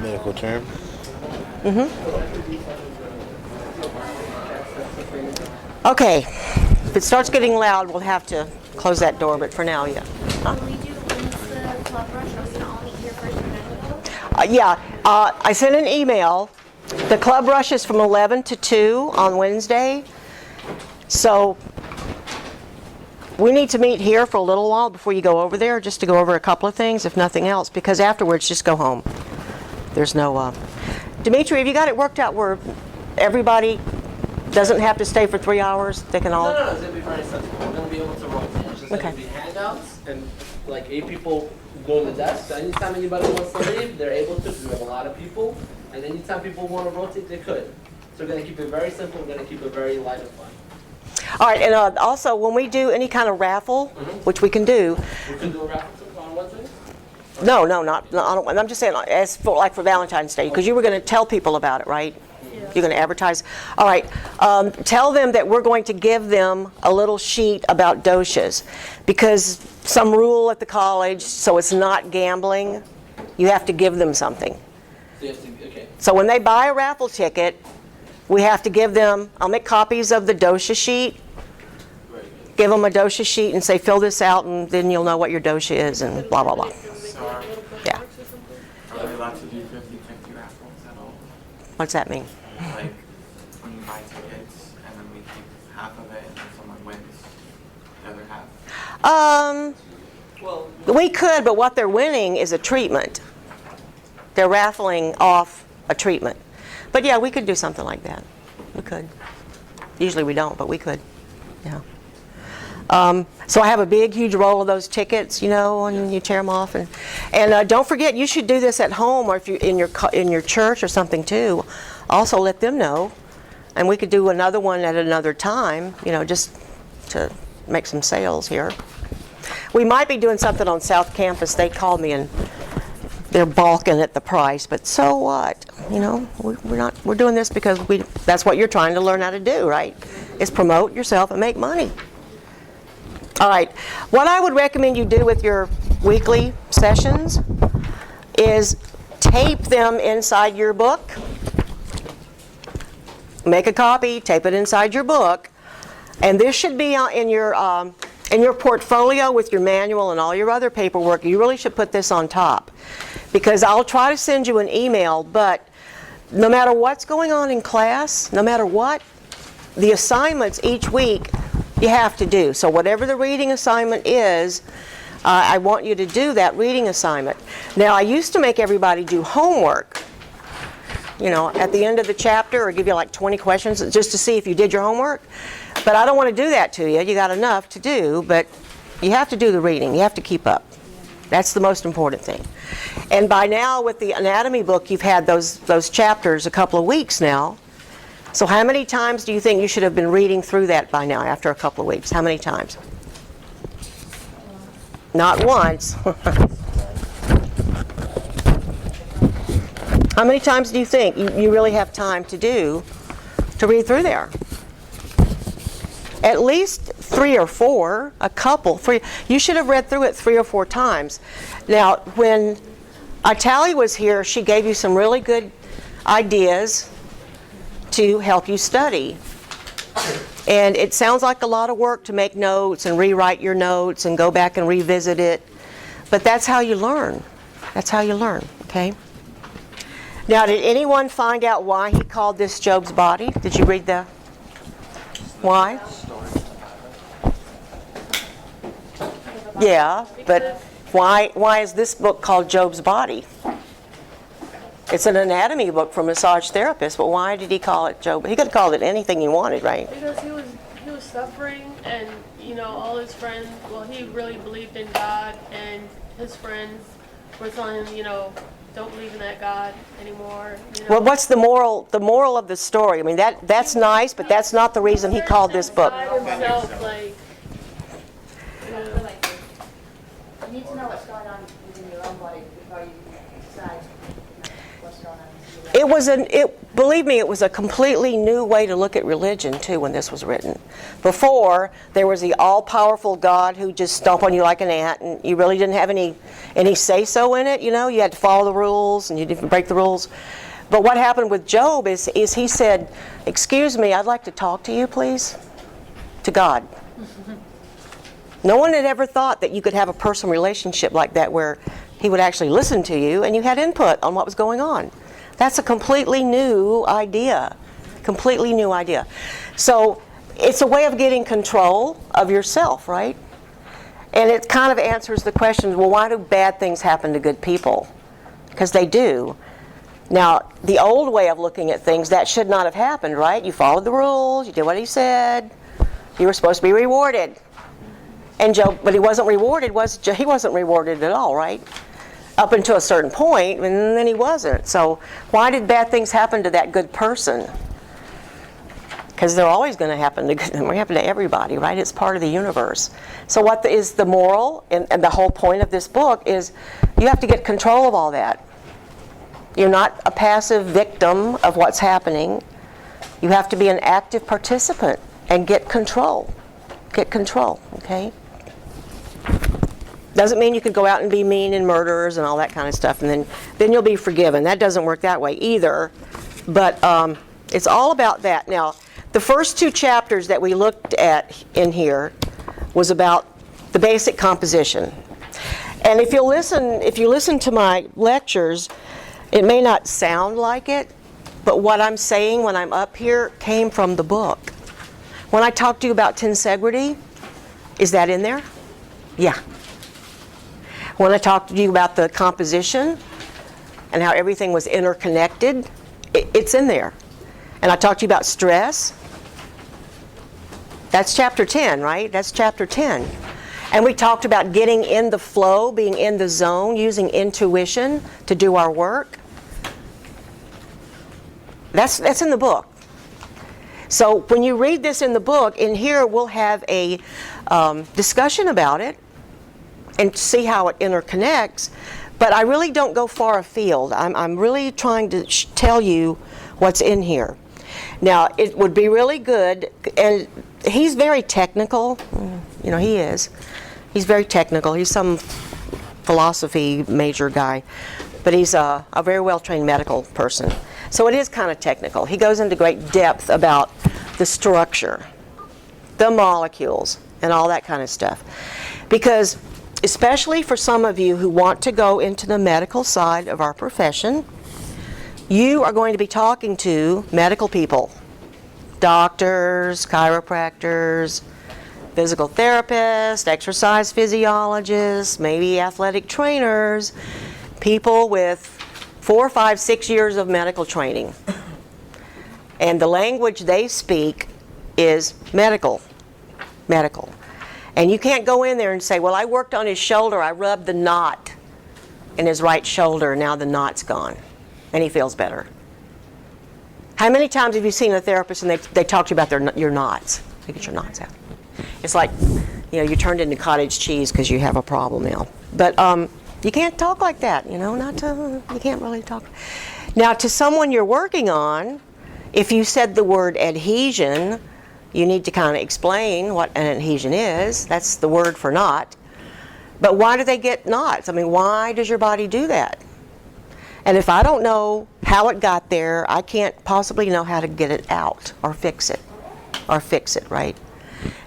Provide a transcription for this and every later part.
medical term. Okay, if it starts getting loud, we'll have to close that door, but for now, yeah. Huh? When we do the club rush, are we going to all meet here first and then go? Yeah, I sent an email. The club rush is from 11 to 2 on Wednesday. So we need to meet here for a little while before you go over there, just to go over a couple of things, if nothing else, because afterwards, just go home. There's no... Dimitri, have you got it worked out where everybody doesn't have to stay for 3 hours? They can all... No, it's going to be very simple. We're going to be able to rotate. It's just Okay. going to be handouts and like 8 people doing the desk. So anytime anybody wants to leave, they're able to. We have a lot of people. And anytime people want to rotate, they could. So we're going to keep it very simple. We're going to keep it very light and fun. All right, and also when we do any kind of raffle, which we can do... We can do a raffle on Wednesday? No, I don't, I'm just saying as for, like for Valentine's Day, because you were going to tell people about it, right? Yeah. You're going to advertise. All right, tell them that we're going to give them a little sheet about doshas, because some rule at the college, so it's not gambling, you have to give them something. So, you have to, okay. So when they buy a raffle ticket, we have to give them, I'll make copies of the dosha sheet, give them a dosha sheet and say, fill this out, and then you'll know what your dosha is, and blah, blah, blah. Yeah. Are we allowed to do 50-50 raffles at all? What's that mean? Like when you buy tickets and then we keep half of it and then someone wins the other half? Well, We could, but what they're winning is a treatment. They're raffling off a treatment. But yeah, we could do something like that. We could. Usually we don't, but we could. Yeah. So I have a big, huge roll of those tickets, you know, and you tear them off. And don't forget, you should do this at home, or if you in your church or something too. Also let them know, and we could do another one at another time, you know, just to make some sales here. We might be doing something on South Campus. They called me and they're balking at the price, but so what? You know, we're doing this because that's what you're trying to learn how to do, right? Is promote yourself and make money. All right, what I would recommend you do with your weekly sessions is tape them inside your book. Make a copy, tape it inside your book, and this should be in your portfolio with your manual and all your other paperwork. You really should put this on top, because I'll try to send you an email, but no matter what's going on in class, no matter what, the assignments each week you have to do. So whatever the reading assignment is, I want you to do that reading assignment. Now, I used to make everybody do homework, you know, at the end of the chapter, or give you like 20 questions just to see if you did your homework. But I don't want to do that to you. You got enough to do, but you have to do the reading. You have to keep up. That's the most important thing. And by now, with the anatomy book, you've had those chapters a couple of weeks now. So how many times do you think you should have been reading through that by now after a couple of weeks? How many times? Not once. How many times do you think you really have time to read through there? At least 3 or 4, a couple. You should have read through it 3 or 4 times. Now, when Italia was here, she gave you some really good ideas to help you study. And it sounds like a lot of work to make notes and rewrite your notes and go back and revisit it. But that's how you learn. That's how you learn, okay? Now, did anyone find out why he called this Job's body? Did you read the why? Yeah, but why is this book called Job's body? It's an anatomy book for massage therapists, but why did he call it Job? He could have called it anything he wanted, right? Because he was suffering, and you know, all his friends, well, he really believed in God, and his friends were telling him, you know, don't believe in that God anymore. You know? Well, what's the moral? The moral of the story? I mean, that's nice, but that's not the reason he called this book. Himself, like, You need to know what's going on within your own body before you decide what's going on. believe me, it was a completely new way to look at religion, too, when this was written. Before, there was the all-powerful God who just stomped on you like an ant, and you really didn't have any say-so in it, you know? You had to follow the rules, and you didn't break the rules. But what happened with Job is he said, "Excuse me, I'd like to talk to you, please," to God. No one had ever thought that you could have a personal relationship like that where he would actually listen to you and you had input on what was going on. That's a completely new idea. Completely new idea. So it's a way of getting control of yourself, right? And it kind of answers the question, well, why do bad things happen to good people? Because they do. Now, the old way of looking at things, that should not have happened, right? You followed the rules, you did what he said, you were supposed to be rewarded. And Job, but he wasn't rewarded, he wasn't rewarded at all, right? Up until a certain point, and then he wasn't. So why did bad things happen to that good person? Because they're always going to happen to everybody, right? It's part of the universe. So what is the moral, and the whole point of this book is you have to get control of all that. You're not a passive victim of what's happening. You have to be an active participant and get control. Get control, okay? Doesn't mean you could go out and be mean and murderers and all that kind of stuff, and then you'll be forgiven. That doesn't work that way either. But it's all about that. Now, the first 2 chapters that we looked at in here was about the basic composition. And if you listen to my lectures, it may not sound like it, but what I'm saying when I'm up here came from the book. When I talk to you about tensegrity, is that in there? Yeah. When I talked to you about the composition and how everything was interconnected, it's in there. And I talked to you about stress. That's chapter 10, right? That's chapter 10. And we talked about getting in the flow, being in the zone, using intuition to do our work. That's in the book. So when you read this in the book, in here we'll have a discussion about it and see how it interconnects. But I really don't go far afield. I'm really trying to tell you what's in here. Now, it would be really good, and he's very technical. You know, he is. He's very technical. He's some philosophy major guy. But he's a very well-trained medical person. So it is kind of technical. He goes into great depth about the structure, the molecules, and all that kind of stuff. Because especially for some of you who want to go into the medical side of our profession, you are going to be talking to medical people, doctors, chiropractors, physical therapists, exercise physiologists, maybe athletic trainers, people with 4, 5, 6 years of medical training. And the language they speak is medical. And you can't go in there and say, well, I worked on his shoulder, I rubbed the knot in his right shoulder, now the knot's gone, and he feels better. How many times have you seen a therapist and they talk to you about your knots? They get your knots out. It's like, you know, you turned into cottage cheese because you have a problem now. But you can't talk like that, you know, you can't really talk. Now, to someone you're working on, if you said the word adhesion, you need to kind of explain what an adhesion is. That's the word for knot. But why do they get knots? I mean, why does your body do that? And if I don't know how it got there, I can't possibly know how to get it out or fix it, right?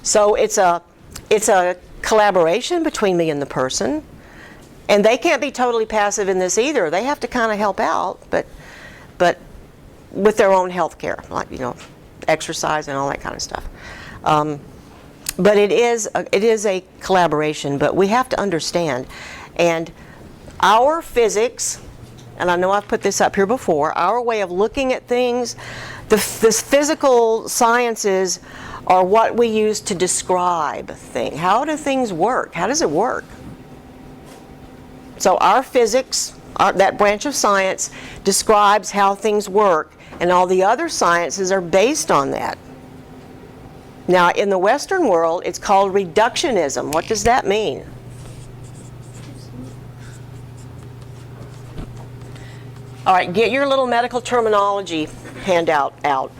So it's a collaboration between me and the person. And they can't be totally passive in this either. They have to kind of help out, but with their own health care, like, you know, exercise and all that kind of stuff. But it is a collaboration, but we have to understand. And our physics, and I know I've put this up here before, our way of looking at things, this physical sciences are what we use to describe things. How do things work? How does it work? So our physics, that branch of science, describes how things work, and all the other sciences are based on that. Now, in the Western world, it's called reductionism. What does that mean? All right, get your little medical terminology handout out.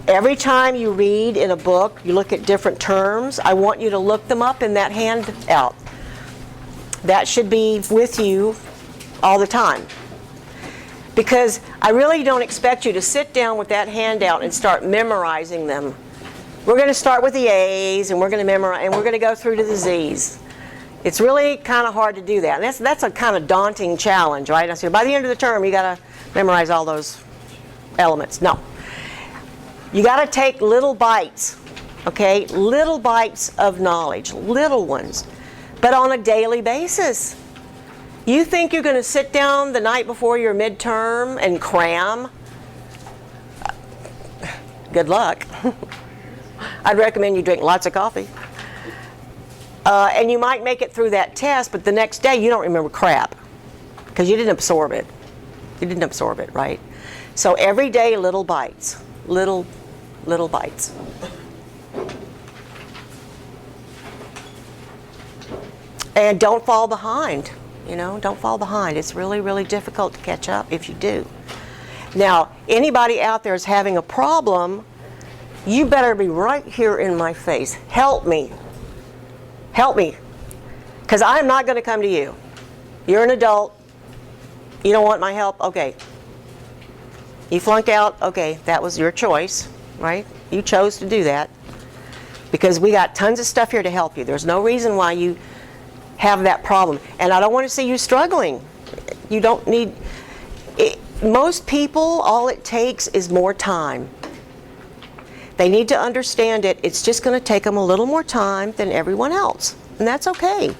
Every time you read in a book, you look at different terms, I want you to look them up in that handout. That should be with you all the time. Because I really don't expect you to sit down with that handout and start memorizing them. We're going to start with the A's, and we're going to memorize, and we're going to go through to the Z's. It's really kind of hard to do that. And that's a kind of daunting challenge, right? I said, by the end of the term, you got to memorize all those elements. No. You got to take little bites, okay? Little bites of knowledge, little ones, but on a daily basis. You think you're going to sit down the night before your midterm and cram? Good luck. I'd recommend you drink lots of coffee. And you might make it through that test, but the next day you don't remember crap because you didn't absorb it. You didn't absorb it, right? So every day, little bites, little bites. And don't fall behind. You know, don't fall behind. It's really, really difficult to catch up if you do. Now, anybody out there is having a problem, you better be right here in my face. Help me. Help me. Because I'm not going to come to you. You're an adult. You don't want my help? Okay. You flunk out? Okay, that was your choice, right? You chose to do that. Because we got tons of stuff here to help you. There's no reason why you have that problem. And I don't want to see you struggling. You don't need... most people, all it takes is more time. They need to understand it. It's just going to take them a little more time than everyone else. And that's okay.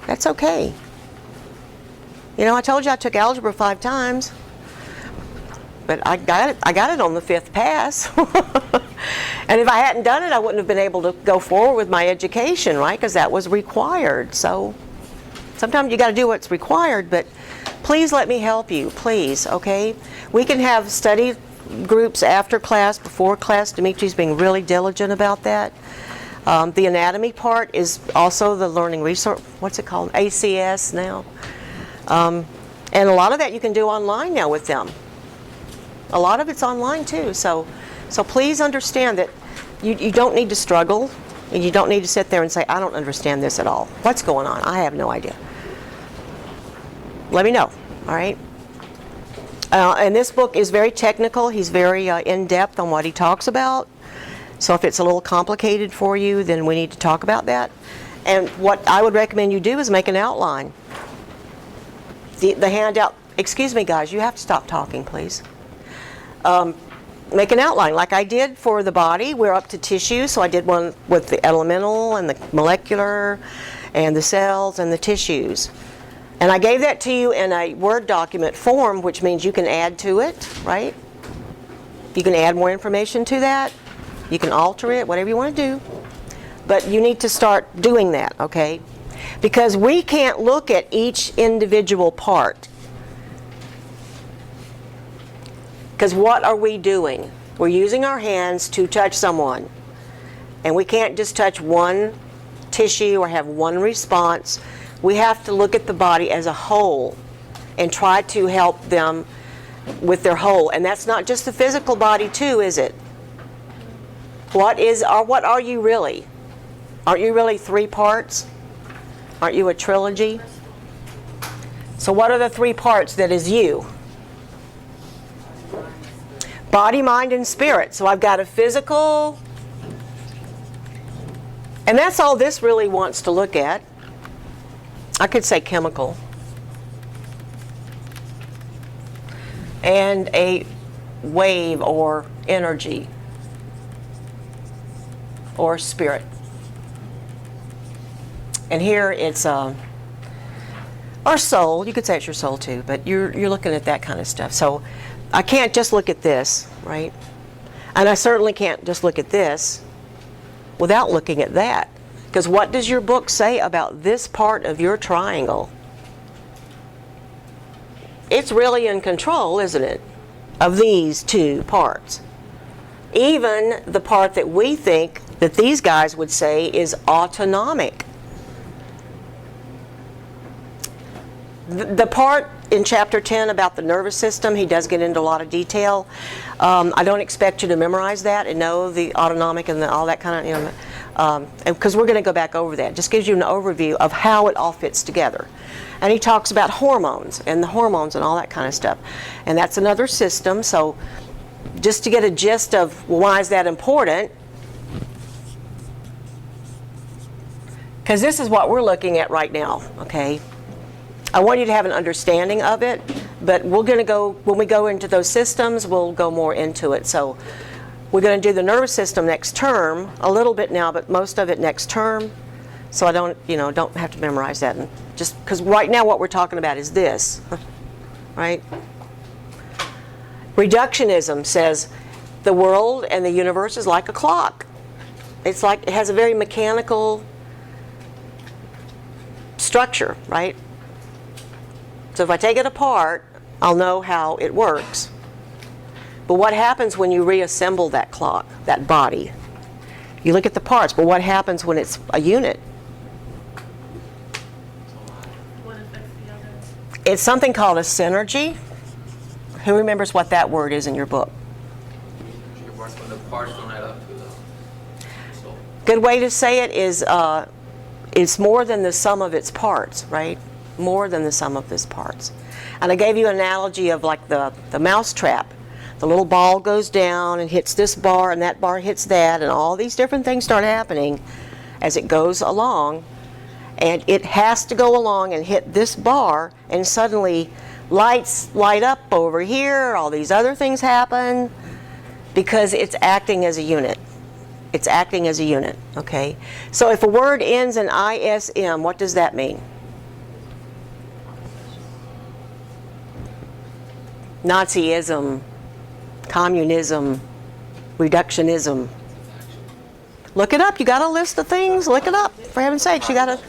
That's okay. You know, I told you I took algebra 5 times. But I got it on the 5th pass. And if I hadn't done it, I wouldn't have been able to go forward with my education, right? Because that was required. So sometimes you got to do what's required, but please let me help you, please, okay? We can have study groups after class, before class. Dimitri's being really diligent about that. The anatomy part is also the learning resource, what's it called? ACS now. And a lot of that you can do online now with them. A lot of it's online too. So please understand that you don't need to struggle, and you don't need to sit there and say, I don't understand this at all. What's going on? I have no idea. Let me know, all right? And this book is very technical. He's very in-depth on what he talks about. So if it's a little complicated for you, then we need to talk about that. And what I would recommend you do is make an outline. The handout, excuse me guys, you have to stop talking, please. Make an outline like I did for the body. We're up to tissue, so I did one with the elemental and the molecular and the cells and the tissues. And I gave that to you in a Word document form, which means you can add to it, right? You can add more information to that. You can alter it, whatever you want to do. But you need to start doing that, okay? Because we can't look at each individual part. Because what are we doing? We're using our hands to touch someone. And we can't just touch one tissue or have one response. We have to look at the body as a whole and try to help them with their whole. And that's not just the physical body too, is it? What are you really? Aren't you really 3 parts? Aren't you a trilogy? So what are the 3 parts that is you? Body, mind, and spirit. So I've got a physical, and that's all this really wants to look at. I could say chemical. And a wave or energy or spirit. And here it's our soul. You could say it's your soul too, but you're looking at that kind of stuff. So I can't just look at this, right? And I certainly can't just look at this without looking at that. Because what does your book say about this part of your triangle? It's really in control, isn't it, of these 2 parts. Even the part that we think that these guys would say is autonomic. the part in chapter 10 about the nervous system, he does get into a lot of detail. I don't expect you to memorize that and know the autonomic and all that kind of, because we're going to go back over that. Just gives you an overview of how it all fits together. And he talks about hormones and the hormones and all that kind of stuff. And that's another system, so just to get a gist of why is that important, because this is what we're looking at right now, okay? I want you to have an understanding of it, but we're going to go, when we go into those systems, we'll go more into it. So we're going to do the nervous system next term, a little bit now, but most of it next term. So I don't, don't have to memorize that. And just because right now what we're talking about is this, right? Reductionism says the world and the universe is like a clock. It's like, it has a very mechanical structure, right? So if I take it apart, I'll know how it works. But what happens when you reassemble that clock, that body? You look at the parts, but what happens when it's a unit? One affects the other. It's something called a synergy. Who remembers what that word is in your book? It works when the parts don't add up to the result. Good way to say it is it's more than the sum of its parts, right? More than the sum of its parts. And I gave you an analogy of like the mouse trap. The little ball goes down and hits this bar, and that bar hits that, and all these different things start happening as it goes along. And it has to go along and hit this bar, and suddenly lights light up over here, all these other things happen, because it's acting as a unit. It's acting as a unit, okay? So if a word ends in ISM, what does that mean? Nazism, communism, reductionism. Look it up. You got a list of things? Look it up. For heaven's sakes, you got to,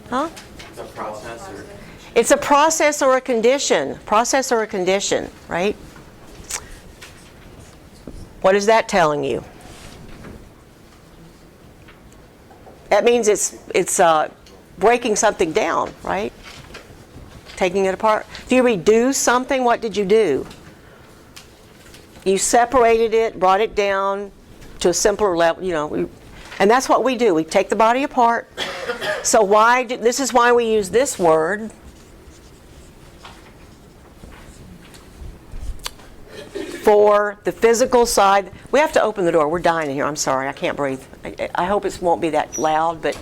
huh? It's a process or It's a process or a condition. Process or a condition, right? What is that telling you? That means it's breaking something down, right? Taking it apart. If you reduce something, what did you do? You separated it, brought it down to a simpler level, and that's what we do. We take the body apart. So this is why we use this word. For the physical side, we have to open the door. We're dying in here. I'm sorry, I can't breathe. I hope it won't be that loud, but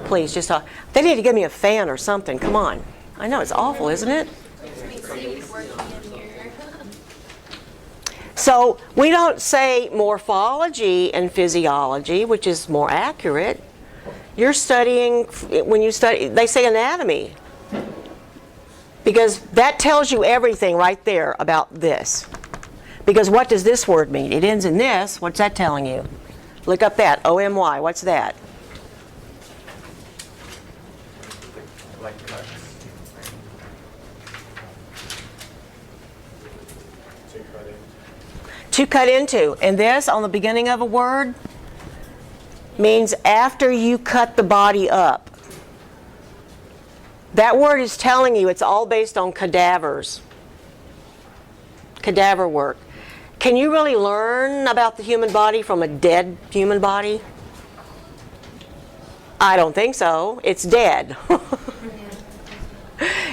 please just talk. They need to give me a fan or something. Come on. I know, it's awful, isn't it? So we don't say morphology and physiology, which is more accurate. You're studying, when you study, they say anatomy. Because that tells you everything right there about this. Because what does this word mean? It ends in this. What's that telling you? Look up that, O-M-Y. What's that? like cuts. To cut into. And this, on the beginning of a word, means after you cut the body up. That word is telling you it's all based on cadavers. Cadaver work. Can you really learn about the human body from a dead human body? I don't think so. It's dead.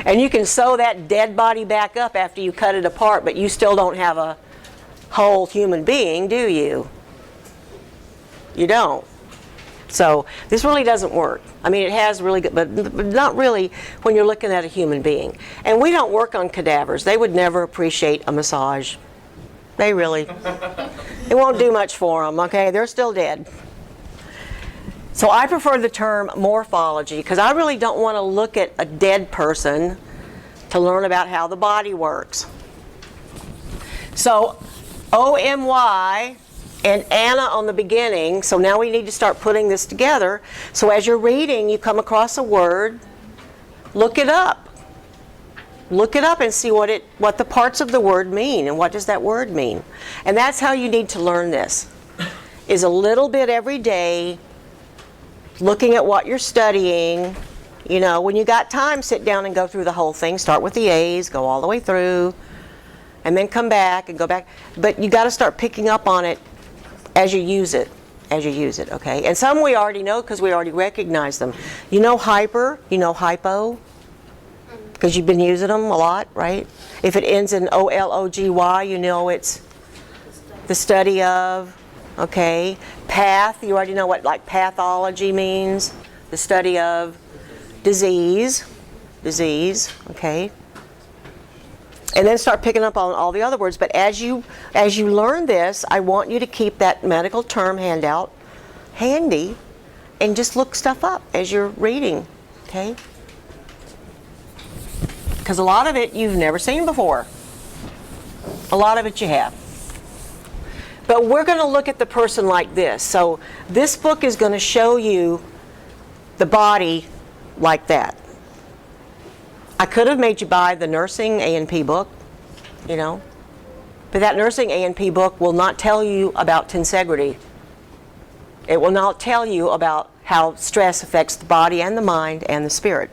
And you can sew that dead body back up after you cut it apart, but you still don't have a whole human being, do you? You don't. So this really doesn't work. I mean, it has really good, but not really when you're looking at a human being. And we don't work on cadavers. They would never appreciate a massage. They really, it won't do much for them, okay? They're still dead. So I prefer the term morphology because I really don't want to look at a dead person to learn about how the body works. So O-M-Y and Anna on the beginning, so now we need to start putting this together. So as you're reading, you come across a word, look it up. Look it up and see what the parts of the word mean and what does that word mean. And that's how you need to learn this, is a little bit every day, looking at what you're studying, You know, when you got time, sit down and go through the whole thing. Start with the A's, go all the way through, and then come back and go back. But you got to start picking up on it as you use it. Okay? And some we already know because we already recognize them. You know hyper, you know hypo, because you've been using them a lot, right? If it ends in O-L-O-G-Y, you know it's the study of, okay? Path, you already know what like pathology means, the study of disease, okay? And then start picking up on all the other words. But as you learn this, I want you to keep that medical term handout handy and just look stuff up as you're reading, okay? Because a lot of it you've never seen before. A lot of it you have. But we're going to look at the person like this. So this book is going to show you the body like that. I could have made you buy the nursing A&P book, you know. But that nursing A&P book will not tell you about tensegrity. It will not tell you about how stress affects the body and the mind and the spirit.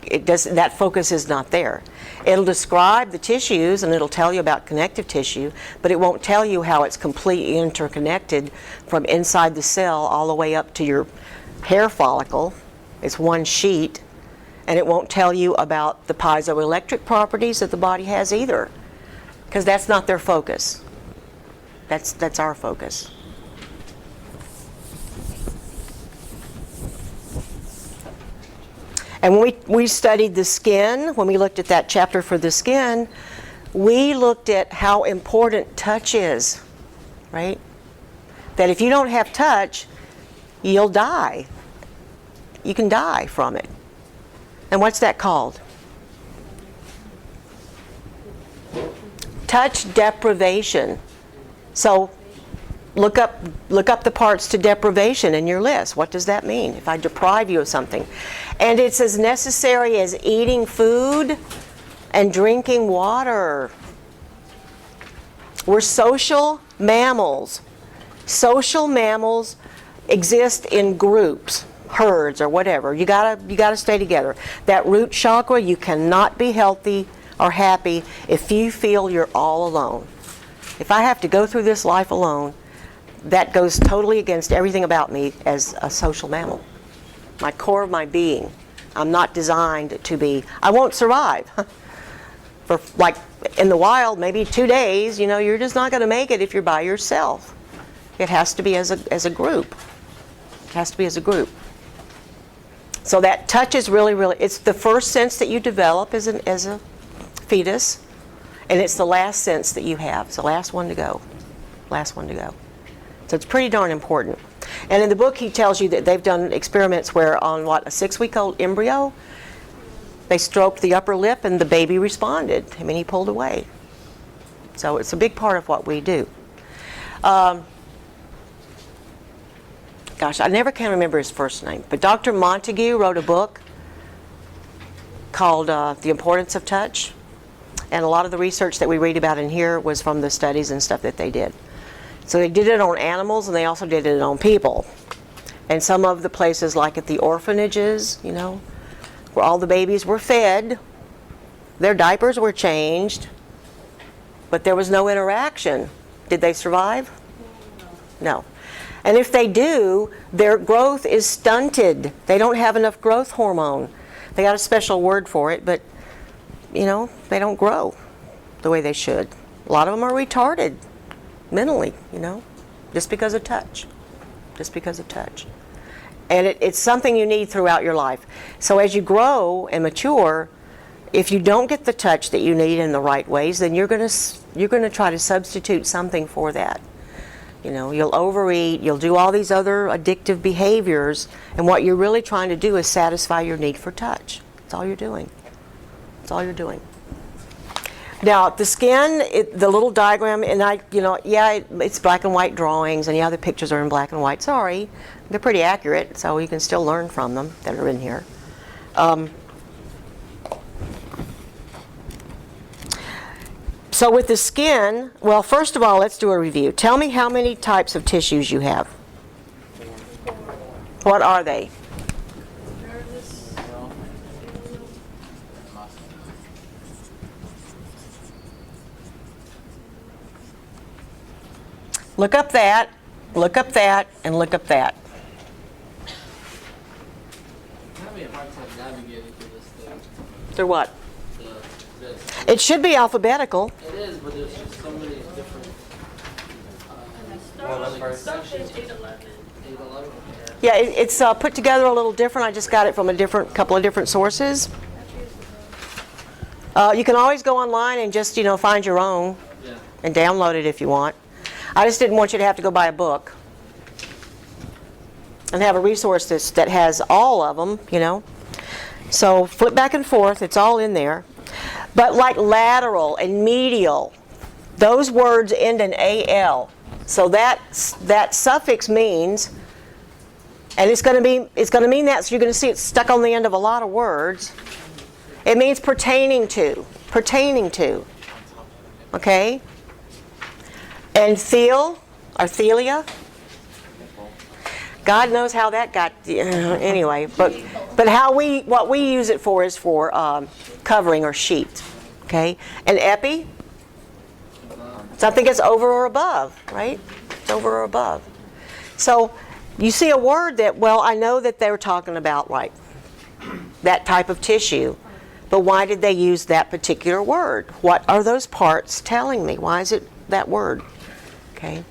It does, that focus is not there. It'll describe the tissues and it'll tell you about connective tissue, but it won't tell you how it's completely interconnected from inside the cell all the way up to your hair follicle. It's one sheet. And it won't tell you about the piezoelectric properties that the body has either, because that's not their focus. That's our focus. And when we studied the skin, when we looked at that chapter for the skin, we looked at how important touch is, right? That if you don't have touch, you'll die. You can die from it. And what's that called? Touch deprivation. So look up the parts to deprivation in your list. What does that mean? If I deprive you of something. And it's as necessary as eating food and drinking water. We're social mammals. Social mammals exist in groups, herds or whatever. You gotta stay together. That root chakra, you cannot be healthy or happy if you feel you're all alone. If I have to go through this life alone, that goes totally against everything about me as a social mammal. My core of my being. I'm not designed to be, I won't survive. For like in the wild, maybe 2 days, you know, you're just not gonna make it if you're by yourself. It has to be as a group. It has to be as a group. So that touch is really, it's the first sense that you develop as a fetus, and it's the last sense that you have. It's the last one to go. Last one to go. So it's pretty darn important. And in the book he tells you that they've done experiments where on a 6-week-old embryo, they stroked the upper lip and the baby responded. I mean, he pulled away. So it's a big part of what we do. Gosh, I never can remember his first name, but Dr. Montague wrote a book called The Importance of Touch, and a lot of the research that we read about in here was from the studies and stuff that they did. So they did it on animals and they also did it on people. And some of the places, like at the orphanages, you know, where all the babies were fed, their diapers were changed, but there was no interaction. Did they survive? No. And if they do, their growth is stunted. They don't have enough growth hormone. They got a special word for it, but, you know, they don't grow the way they should. A lot of them are retarded mentally, you know, just because of touch. Just because of touch. And it's something you need throughout your life. So as you grow and mature, if you don't get the touch that you need in the right ways, then you're going to try to substitute something for that. You know, you'll overeat, you'll do all these other addictive behaviors, and what you're really trying to do is satisfy your need for touch. That's all you're doing. That's all you're doing. Now, the skin, the little diagram, and it's black and white drawings, and yeah, the pictures are in black and white. Sorry, they're pretty accurate, so you can still learn from them that are in here. So with the skin, well, first of all, let's do a review. Tell me how many types of tissues you have. What are they? Nervous, look up that, look up that, and look up that. I'm having a hard time navigating through this thing. Through what? This. It should be alphabetical. It is, but there's just so many different. Start page 811. 811. Yeah, it's put together a little different. I just got it from a couple of different sources. You can always go online and just, find your own Yeah. and download it if you want. I just didn't want you to have to go buy a book and have a resource that has all of them, So flip back and forth. It's all in there. But like lateral and medial, those words end in AL. So that suffix means, and it's going to mean that, so you're going to see it stuck on the end of a lot of words. It means pertaining to, okay? And theal, or thelia, God knows how that got, anyway. But what we use it for is for covering or sheet, okay? And epi, something that's over or above, right? It's over or above. So you see a word that, I know that they were talking about like that type of tissue, but why did they use that particular word? What are those parts telling me? Why is it that word? Okay.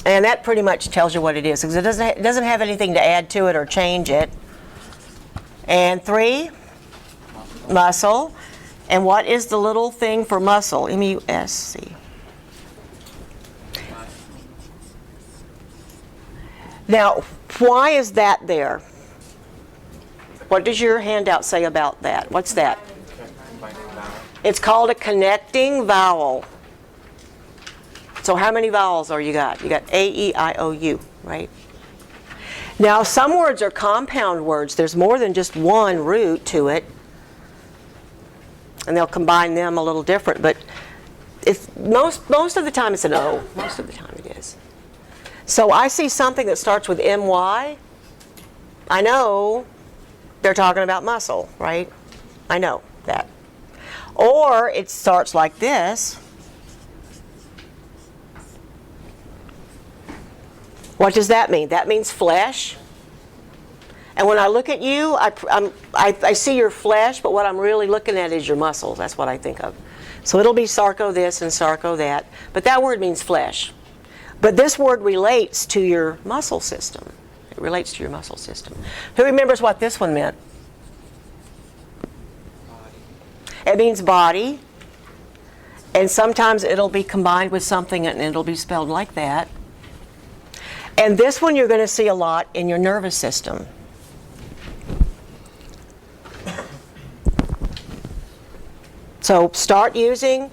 And that pretty much tells you what it is, because it doesn't have anything to add to it or change it. And 3, muscle. And what is the little thing for muscle? M-U-S-C. Now, why is that there? What does your handout say about that? What's that? It's called a connecting vowel. So how many vowels are you got? You got A, E, I, O, U, right? Now, some words are compound words. There's more than just one root to it. And they'll combine them a little different. But most of the time it's an O. Most of the time it is. So I see something that starts with M-Y. I know they're talking about muscle, right? I know that. Or it starts like this. What does that mean? That means flesh. And when I look at you, I see your flesh, but what I'm really looking at is your muscles. That's what I think of. So it'll be sarco this and sarco that. But that word means flesh. But this word relates to your muscle system. It relates to your muscle system. Who remembers what this one meant? It means body. And sometimes it'll be combined with something and it'll be spelled like that. And this one you're going to see a lot in your nervous system. So start using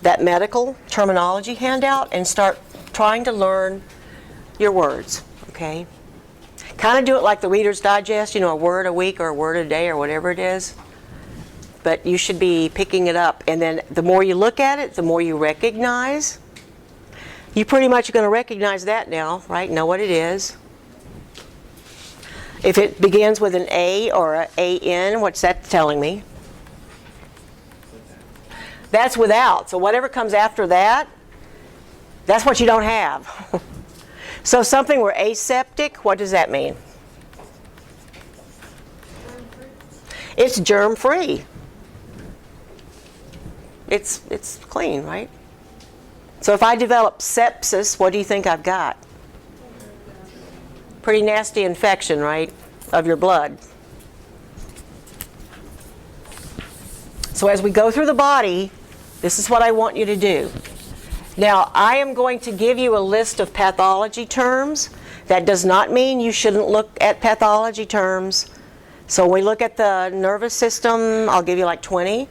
that medical terminology handout and start trying to learn your words, okay? Kind of do it like the Reader's Digest, a word a week or a word a day or whatever it is. But you should be picking it up. And then the more you look at it, the more you recognize. You pretty much are going to recognize that now, right? Know what it is. If it begins with an A or an A-N, what's that telling me? That's without. So whatever comes after that, that's what you don't have. So something we're aseptic, what does that mean? It's germ-free. It's clean, right? So if I develop sepsis, what do you think I've got? Pretty nasty infection, right, of your blood. So as we go through the body, this is what I want you to do. Now, I am going to give you a list of pathology terms. That does not mean you shouldn't look at pathology terms. So when we look at the nervous system, I'll give you like 20.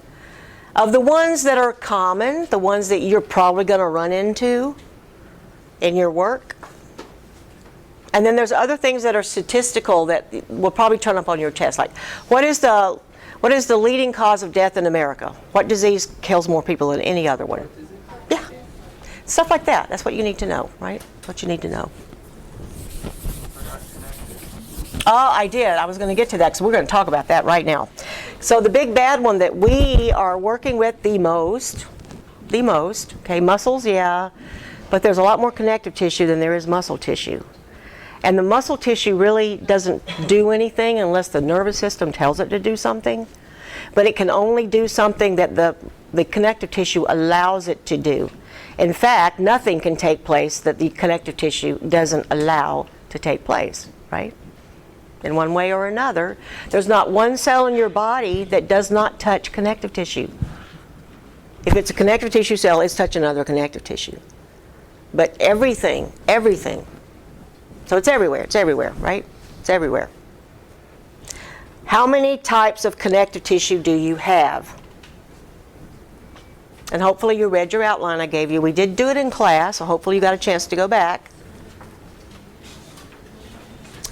Of the ones that are common, the ones that you're probably going to run into in your work. And then there's other things that are statistical that will probably turn up on your test. Like, what is the leading cause of death in America? What disease kills more people than any other one? Yeah. Stuff like that. That's what you need to know, right? What you need to know. Oh, I did. I was going to get to that because we're going to talk about that right now. So the big bad one that we are working with the most the most. Okay, muscles, yeah, but there's a lot more connective tissue than there is muscle tissue. And the muscle tissue really doesn't do anything unless the nervous system tells it to do something. But it can only do something that the connective tissue allows it to do. In fact, nothing can take place that the connective tissue doesn't allow to take place, right? In one way or another. There's not one cell in your body that does not touch connective tissue. If it's a connective tissue cell, it's touching other connective tissue. But everything. So it's everywhere, right? It's everywhere. How many types of connective tissue do you have? And hopefully you read your outline I gave you. We did do it in class, so hopefully you got a chance to go back.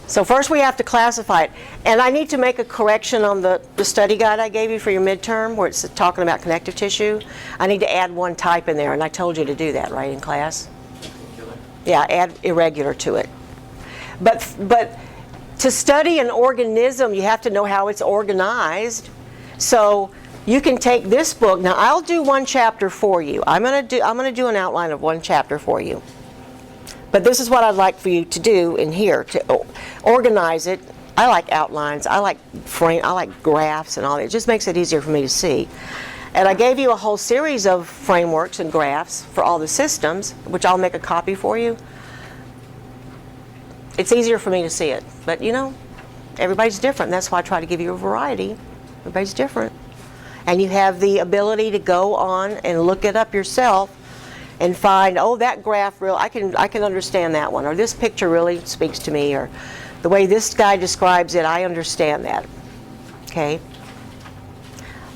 So first we have to classify it. And I need to make a correction on the study guide I gave you for your midterm, where it's talking about connective tissue. I need to add one type in there, and I told you to do that, right, in class? Yeah, add irregular to it. But to study an organism, you have to know how it's organized. So you can take this book. Now I'll do one chapter for you. I'm going to do an outline of one chapter for you. But this is what I'd like for you to do in here, to organize it. I like outlines. I like graphs and all that. It just makes it easier for me to see. And I gave you a whole series of frameworks and graphs for all the systems, which I'll make a copy for you. It's easier for me to see it. But you know, everybody's different. That's why I try to give you a variety. Everybody's different. And you have the ability to go on and look it up yourself and find, oh, that graph I can understand that one, or this picture really speaks to me, or the way this guy describes it, I understand that. Okay.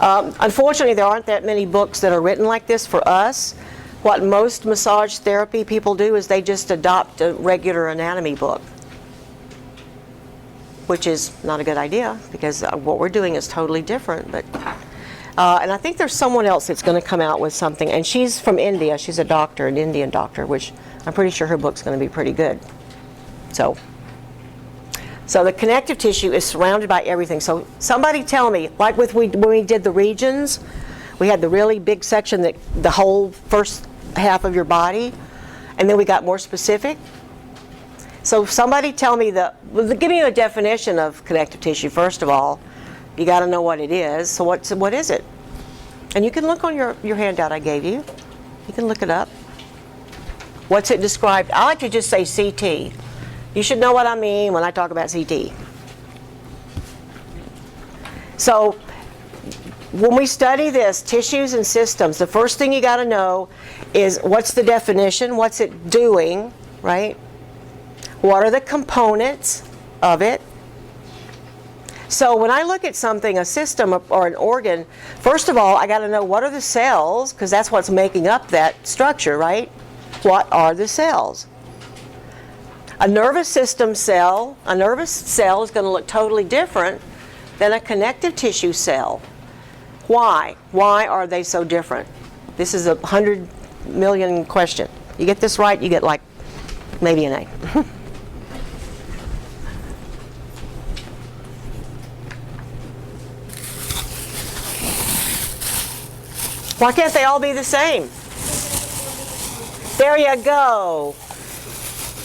Unfortunately, there aren't that many books that are written like this for us. What most massage therapy people do is they just adopt a regular anatomy book, which is not a good idea, because what we're doing is totally different. But and I think there's someone else that's going to come out with something, and she's from India. She's a doctor, an Indian doctor, which I'm pretty sure her book's going to be pretty good. So the connective tissue is surrounded by everything. So somebody tell me, like when we did the regions, we had the really big section, that the whole first half of your body, and then we got more specific. So somebody tell me give me a definition of connective tissue. First of all, you got to know what it is. So what is it? And you can look on your handout I gave you. You can look it up. What's it described? I like to just say CT. You should know what I mean when I talk about CT. So when we study this, tissues and systems, the first thing you got to know is what's the definition, what's it doing, right? What are the components of it? So when I look at something, a system or an organ, first of all, I got to know what are the cells, because that's what's making up that structure, right? What are the cells? A nervous system cell, a nervous cell is going to look totally different than a connective tissue cell. Why? Why are they so different? This is a 100 million question. You get this right, you get like maybe an A. Why can't they all be the same? There you go.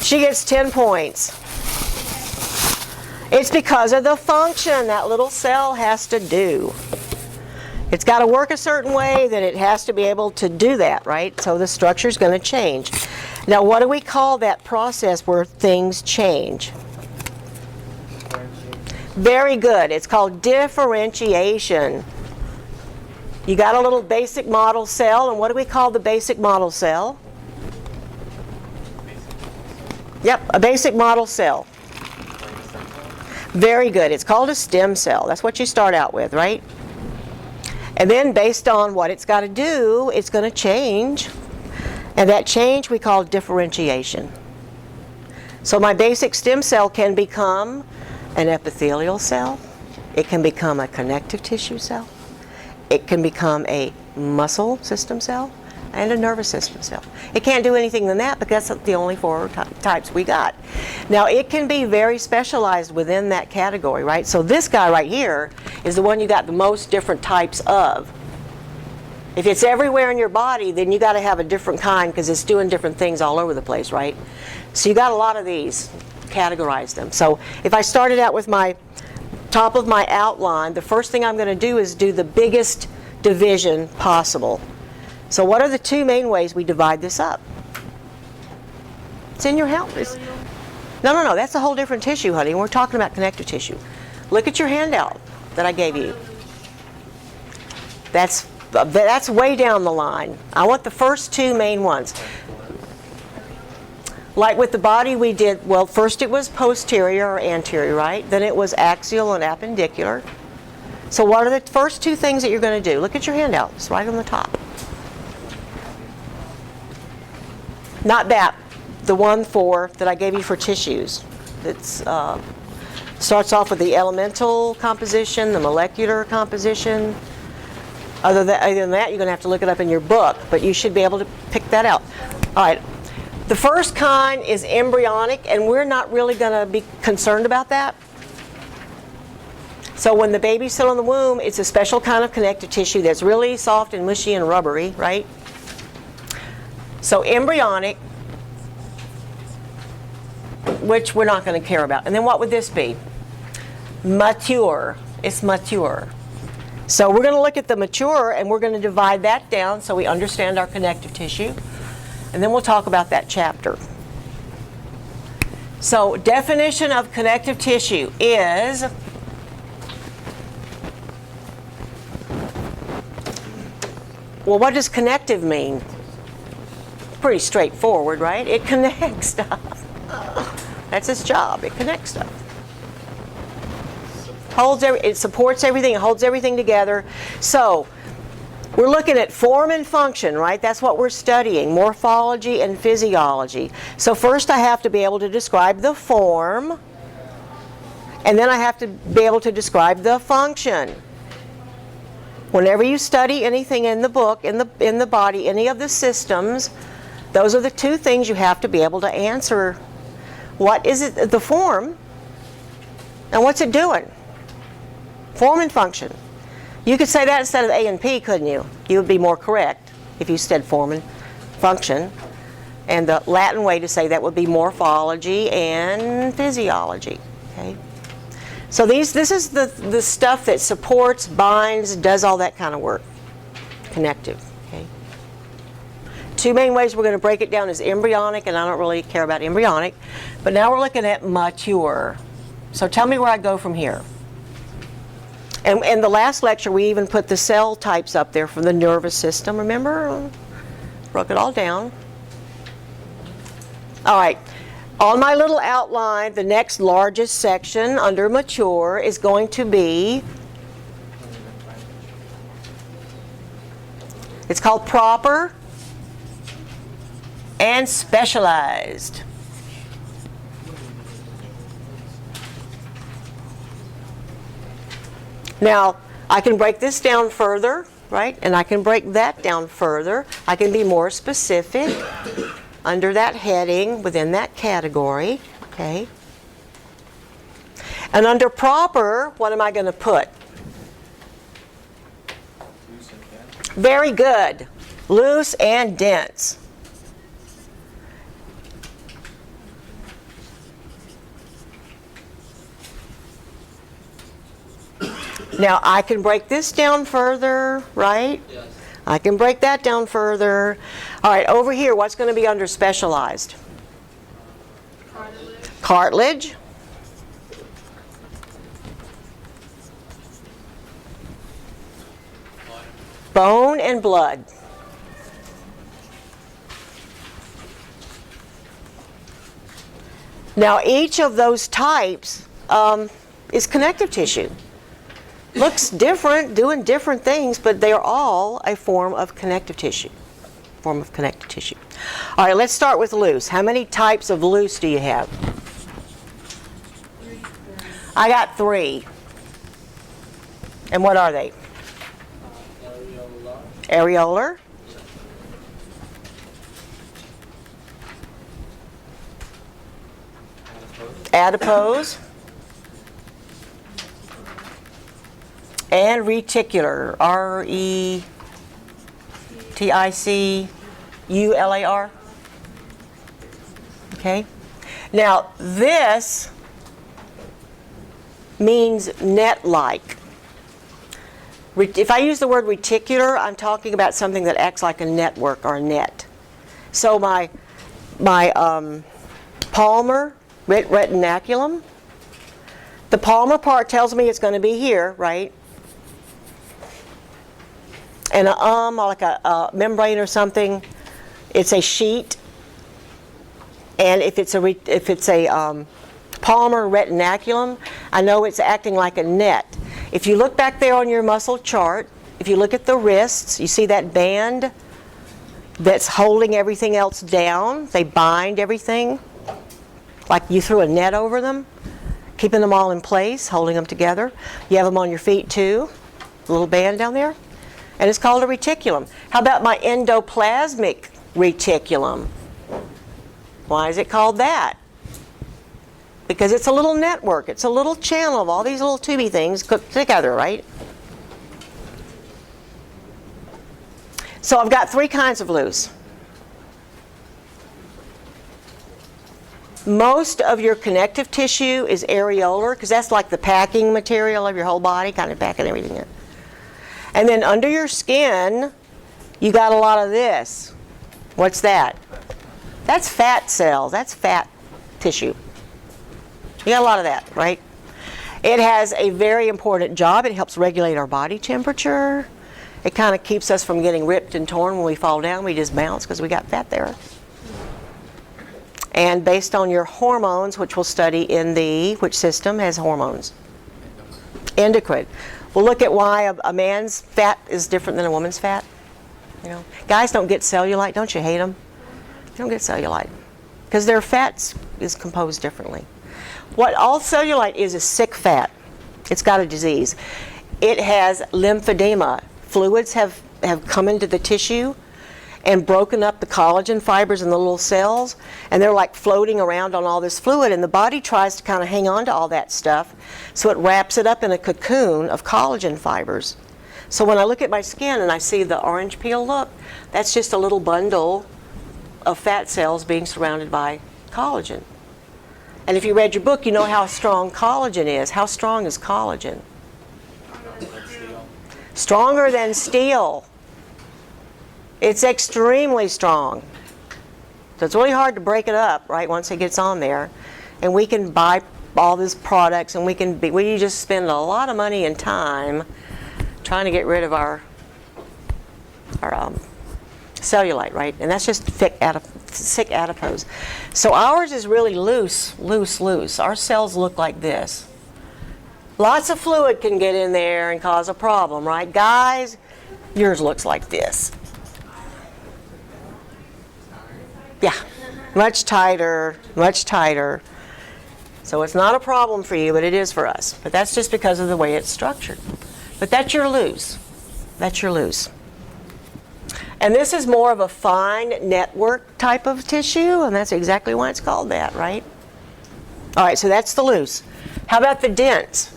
She gets 10 points. It's because of the function that little cell has to do. It's got to work a certain way that it has to be able to do that, right? So the structure's going to change. Now, what do we call that process where things change? Very good. It's called differentiation. You got a little basic model cell, and what do we call the basic model cell? Yep, a basic model cell. Very good. It's called a stem cell. That's what you start out with, right? And then based on what it's got to do, it's going to change. And that change we call differentiation. So my basic stem cell can become an epithelial cell. It can become a connective tissue cell. It can become a muscle system cell and a nervous system cell. It can't do anything than that because that's the only 4 types we got. Now it can be very specialized within that category, right? So this guy right here is the one you got the most different types of. If it's everywhere in your body, then you got to have a different kind because it's doing different things all over the place, right? So you got a lot of these. Categorize them. So if I started out with my top of my outline, the first thing I'm going to do is do the biggest division possible. So what are the two main ways we divide this up? It's in your help. No, that's a whole different tissue, honey. We're talking about connective tissue. Look at your handout that I gave you. That's way down the line. I want the first two main ones. Like with the body we did, well, first it was posterior or anterior, right? Then it was axial and appendicular. So what are the first two things that you're going to do? Look at your handout. It's right on the top. Not that. The one that I gave you for tissues. It starts off with the elemental composition, the molecular composition. Other than that, you're going to have to look it up in your book, but you should be able to pick that out. All right. The first kind is embryonic, and we're not really going to be concerned about that. So when the baby's still in the womb, it's a special kind of connective tissue that's really soft and mushy and rubbery, right? So embryonic, which we're not going to care about. And then what would this be? Mature. It's mature. So we're going to look at the mature, and we're going to divide that down so we understand our connective tissue. And then we'll talk about that chapter. So definition of connective tissue is well, what does connective mean? Pretty straightforward, right? It connects stuff. That's its job. It connects stuff. It supports everything. It holds everything together. So we're looking at form and function, right? That's what we're studying, morphology and physiology. So first I have to be able to describe the form, and then I have to be able to describe the function. Whenever you study anything in the book, in the body, any of the systems, those are the two things you have to be able to answer. What is it, the form, and what's it doing? Form and function. You could say that instead of A and P, couldn't you? You would be more correct if you said form and function. And the Latin way to say that would be morphology and physiology. Okay? So this is the stuff that supports, binds, does all that kind of work. Connective. Okay? Two main ways we're going to break it down is embryonic, and I don't really care about embryonic. But now we're looking at mature. So tell me where I go from here. And in the last lecture, we even put the cell types up there from the nervous system. Remember? Broke it all down. All right. On my little outline, the next largest section under mature is going to be, it's called proper and specialized. Now, I can break this down further, right? And I can break that down further. I can be more specific under that heading, within that category, okay? And under proper, what am I going to put? Very good. Loose and dense. Now, I can break this down further, right? Yes. I can break that down further. All right, over here, what's going to be under specialized? Cartilage. Bone and blood. Now, each of those types is connective tissue. Looks different, doing different things, but they are all a form of connective tissue. All right, let's start with loose. How many types of loose do you have? I got 3. And what are they? Areolar. Adipose. And reticular, R-E, T-I-C-U-L-A-R. Okay? Now, this means net-like. If I use the word reticular, I'm talking about something that acts like a network or a net. So my palmar retinaculum, the palmar part tells me it's going to be here, right? And like a membrane or something, it's a sheet. And if it's a palmar retinaculum, I know it's acting like a net. If you look back there on your muscle chart, if you look at the wrists, you see that band that's holding everything else down. They bind everything, like you threw a net over them, keeping them all in place, holding them together. You have them on your feet too, a little band down there. And it's called a reticulum. How about my endoplasmic reticulum? Why is it called that? Because it's a little network. It's a little channel of all these little tubey things cooked together, right? So I've got three kinds of loose. Most of your connective tissue is areolar, because that's like the packing material of your whole body, kind of packing everything in. And then under your skin, you got a lot of this. What's that? That's fat cells. That's fat tissue. You got a lot of that, right? It has a very important job. It helps regulate our body temperature. It kind of keeps us from getting ripped and torn when we fall down. We just bounce because we got fat there. And based on your hormones, which we'll study in which system has hormones? Endocrine. We'll look at why a man's fat is different than a woman's fat. You know, guys don't get cellulite. Don't you hate them? They don't get cellulite because their fats is composed differently. What all cellulite is sick fat. It's got a disease. It has lymphedema. Fluids have come into the tissue and broken up the collagen fibers in the little cells, and they're like floating around on all this fluid, and the body tries to kind of hang on to all that stuff, so it wraps it up in a cocoon of collagen fibers. So when I look at my skin and I see the orange peel, look, that's just a little bundle of fat cells being surrounded by collagen. And if you read your book, you know how strong collagen is. How strong is collagen? Stronger than steel. It's extremely strong. So it's really hard to break it up, right, once it gets on there. And we can buy all these products, and we just spend a lot of money and time trying to get rid of our cellulite, right? And that's just thick adipose. So ours is really loose. Our cells look like this. Lots of fluid can get in there and cause a problem, right? Guys, yours looks like this. Yeah, much tighter. So it's not a problem for you, but it is for us. But that's just because of the way it's structured. But that's your loose. And this is more of a fine network type of tissue, and that's exactly why it's called that, right? All right, so that's the loose. How about the dense?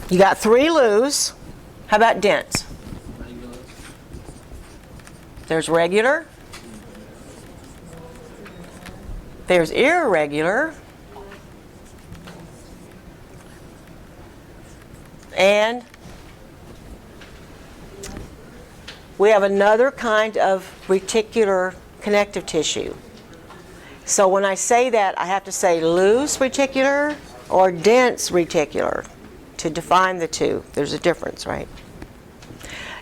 You got three loose. How about dense? There's regular. There's irregular. And we have another kind of reticular connective tissue. So when I say that, I have to say loose reticular or dense reticular to define the two. There's a difference, right?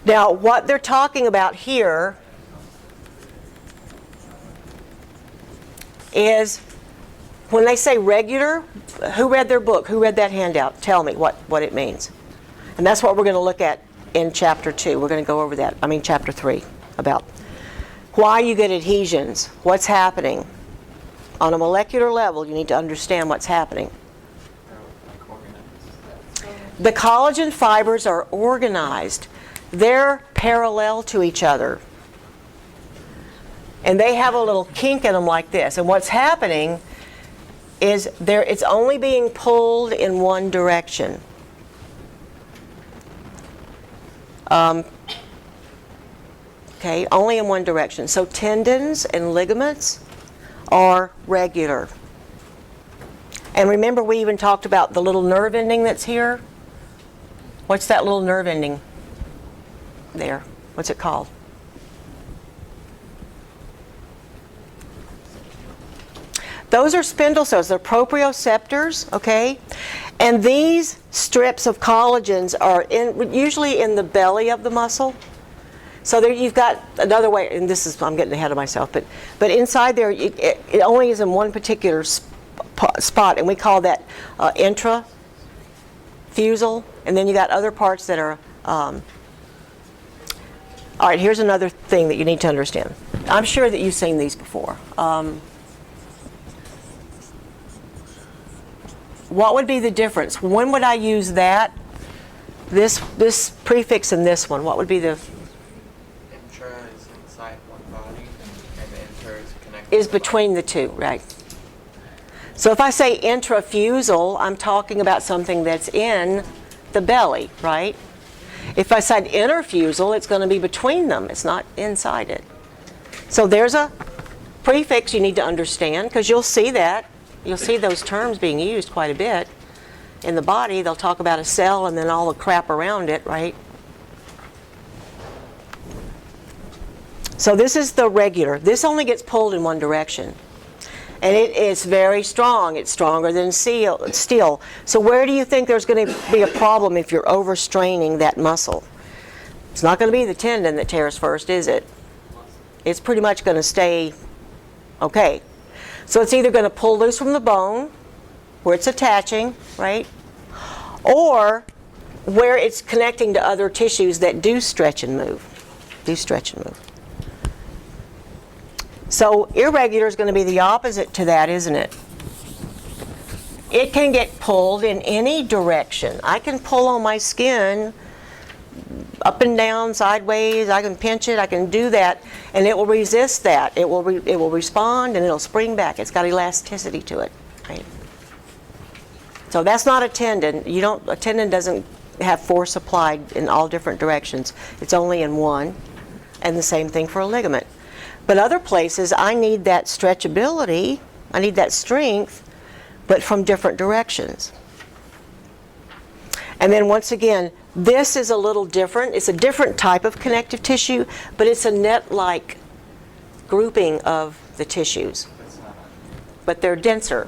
Now, what they're talking about here is when they say regular, who read their book? Who read that handout? Tell me what it means. And that's what we're going to look at in Chapter 2. We're going to go over that. Chapter 3, about why you get adhesions, what's happening. On a molecular level, you need to understand what's happening. The collagen fibers are organized. They're parallel to each other. And they have a little kink in them like this. And what's happening is it's only being pulled in one direction. Okay, only in one direction. So tendons and ligaments are regular. And remember, we even talked about the little nerve ending that's here. What's that little nerve ending there? What's it called? Those are spindle cells. They're proprioceptors, okay? And these strips of collagens are usually in the belly of the muscle. So there you've got another way, and this is, I'm getting ahead of myself, but inside there, it only is in one particular spot, and we call that intrafusal, and then you got other parts that are, all right, here's another thing that you need to understand. I'm sure that you've seen these before. What would be the difference? When would I use that, this prefix and this one? What would be the... Intra is inside one body, and the inter is connected. Is between the two, right? So if I say intrafusal, I'm talking about something that's in the belly, right? If I said interfusal, it's going to be between them. It's not inside it. So there's a prefix you need to understand, because you'll see that. You'll see those terms being used quite a bit. In the body, they'll talk about a cell and then all the crap around it, right? So this is the regular. This only gets pulled in one direction. And it is very strong. It's stronger than steel. So where do you think there's going to be a problem if you're overstraining that muscle? It's not going to be the tendon that tears first, is it? It's pretty much going to stay okay. So it's either going to pull loose from the bone, where it's attaching, right? Or where it's connecting to other tissues that do stretch and move. So irregular is going to be the opposite to that, isn't it? It can get pulled in any direction. I can pull on my skin up and down, sideways. I can pinch it. I can do that, and it will resist that. It will respond, and it'll spring back. It's got elasticity to it, right? So that's not a tendon. A tendon doesn't have force applied in all different directions. It's only in one, and the same thing for a ligament. But other places, I need that stretchability. I need that strength, but from different directions. And then once again, this is a little different. It's a different type of connective tissue, but it's a net-like grouping of the tissues. But they're denser.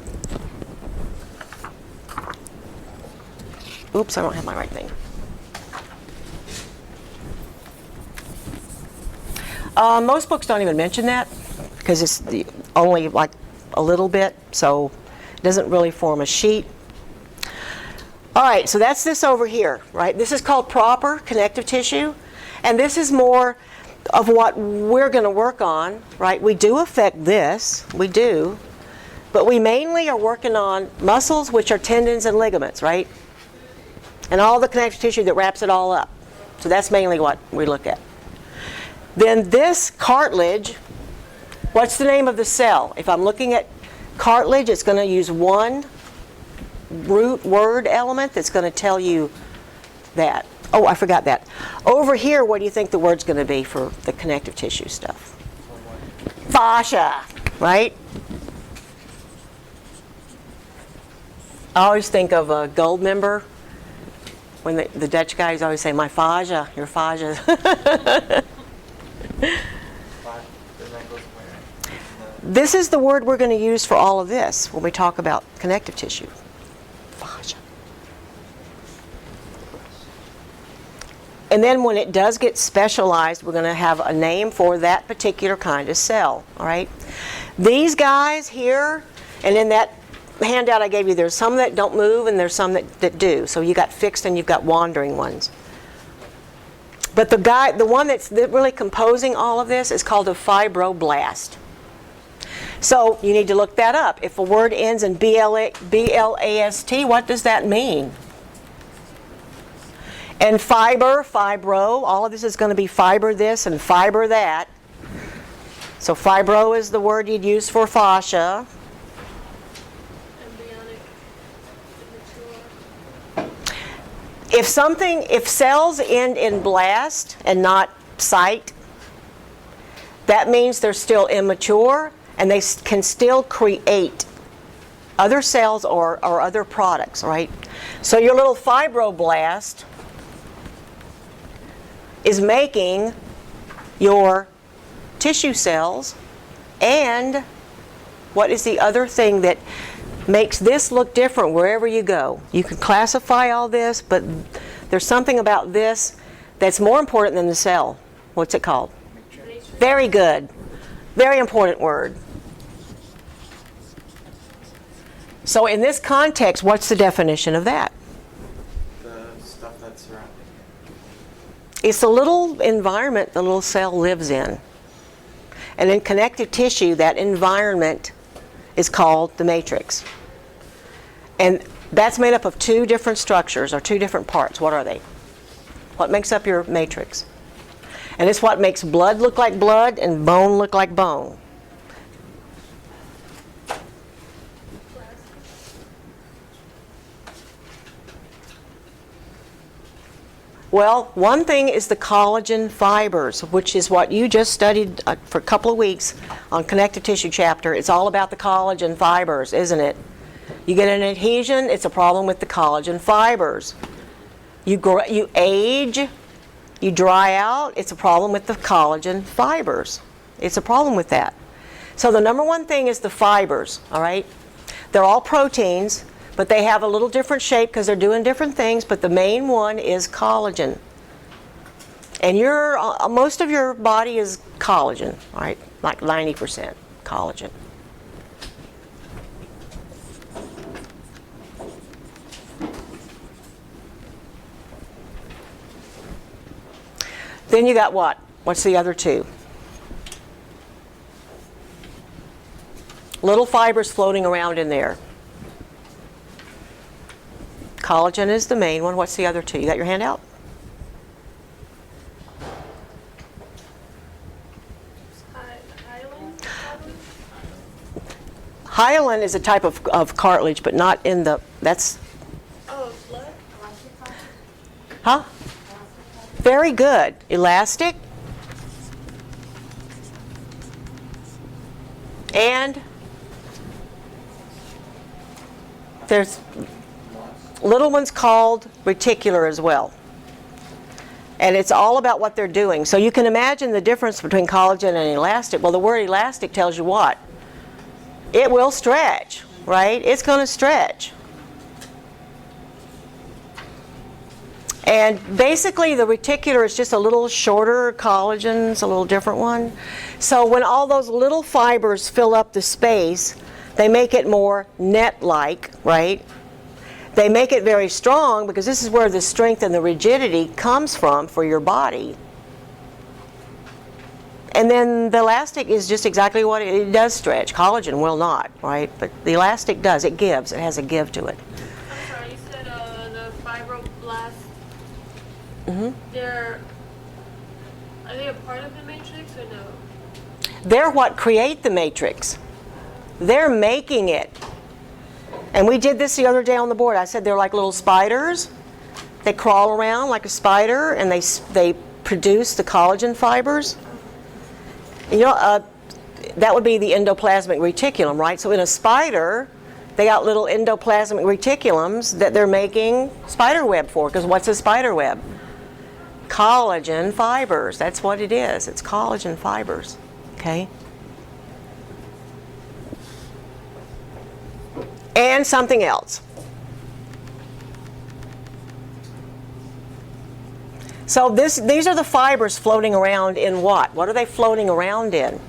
Oops, I don't have my right thing. Most books don't even mention that, because it's only like a little bit, so it doesn't really form a sheet. All right, so that's this over here, right? This is called proper connective tissue, and this is more of what we're going to work on, right? We do affect this, we do, but we mainly are working on muscles, which are tendons and ligaments, right? And all the connective tissue that wraps it all up. So that's mainly what we look at. Then this cartilage, what's the name of the cell? If I'm looking at cartilage, it's going to use one root word element that's going to tell you that. Oh, I forgot that. Over here, what do you think the word's going to be for the connective tissue stuff? Fascia, right? I always think of a gold member. When the Dutch guys always say, my fascia, your fascia. This is the word we're going to use for all of this when we talk about connective tissue. Fascia. And then when it does get specialized, we're going to have a name for that particular kind of cell. All right? These guys here, and in that handout I gave you, there's some that don't move and there's some that do. So you got fixed and you've got wandering ones. But the one that's really composing all of this is called a fibroblast. So you need to look that up. If a word ends in B-L-A-S-T, what does that mean? And fibro, all of this is going to be fiber this and fiber that. So fibro is the word you'd use for fascia. Embryonic, immature. If cells end in blast and not site, that means they're still immature and they can still create other cells or other products, right? So your little fibroblast is making your tissue cells, and what is the other thing that makes this look different wherever you go? You can classify all this, but there's something about this that's more important than the cell. What's it called? Very good. Very important word. So in this context, what's the definition of that? The stuff that's surrounding it. It's the little environment the little cell lives in. And in connective tissue, that environment is called the matrix. And that's made up of two different structures or two different parts. What are they? What makes up your matrix? And it's what makes blood look like blood and bone look like bone. Well, one thing is the collagen fibers, which is what you just studied for a couple of weeks on connective tissue chapter. It's all about the collagen fibers, isn't it? You get an adhesion, it's a problem with the collagen fibers. You age, you dry out, it's a problem with the collagen fibers. It's a problem with that. So the number one thing is the fibers, all right? They're all proteins, but they have a little different shape because they're doing different things, but the main one is collagen. And most of your body is collagen, all right? Like 90% collagen. Then you got what? What's the other two? Little fibers floating around in there. Collagen is the main one. What's the other two? You got your hand out? Hyaline is a type of cartilage, but not in the, that's... Oh, blood? Huh? Very good. Elastic. And there's little ones called reticular as well. And it's all about what they're doing. So you can imagine the difference between collagen and elastic. Well, the word elastic tells you what? It will stretch, right? It's going to stretch. And basically the reticular is just a little shorter, collagen's a little different one. So when all those little fibers fill up the space, they make it more net-like, right? They make it very strong because this is where the strength and the rigidity comes from for your body. And then the elastic is just exactly what it does stretch. Collagen will not, right? But the elastic does. It gives. It has a give to it. I'm sorry, you said the fibroblasts, are they a part of the matrix or no? They're what create the matrix. They're making it. And we did this the other day on the board. I said they're like little spiders. They crawl around like a spider, and they produce the collagen fibers. You know, that would be the endoplasmic reticulum, right? So in a spider, they got little endoplasmic reticulums that they're making spider web for. Because what's a spider web? Collagen fibers. That's what it is. It's collagen fibers. Okay? And something else. So these are the fibers floating around in what? What are they floating around in?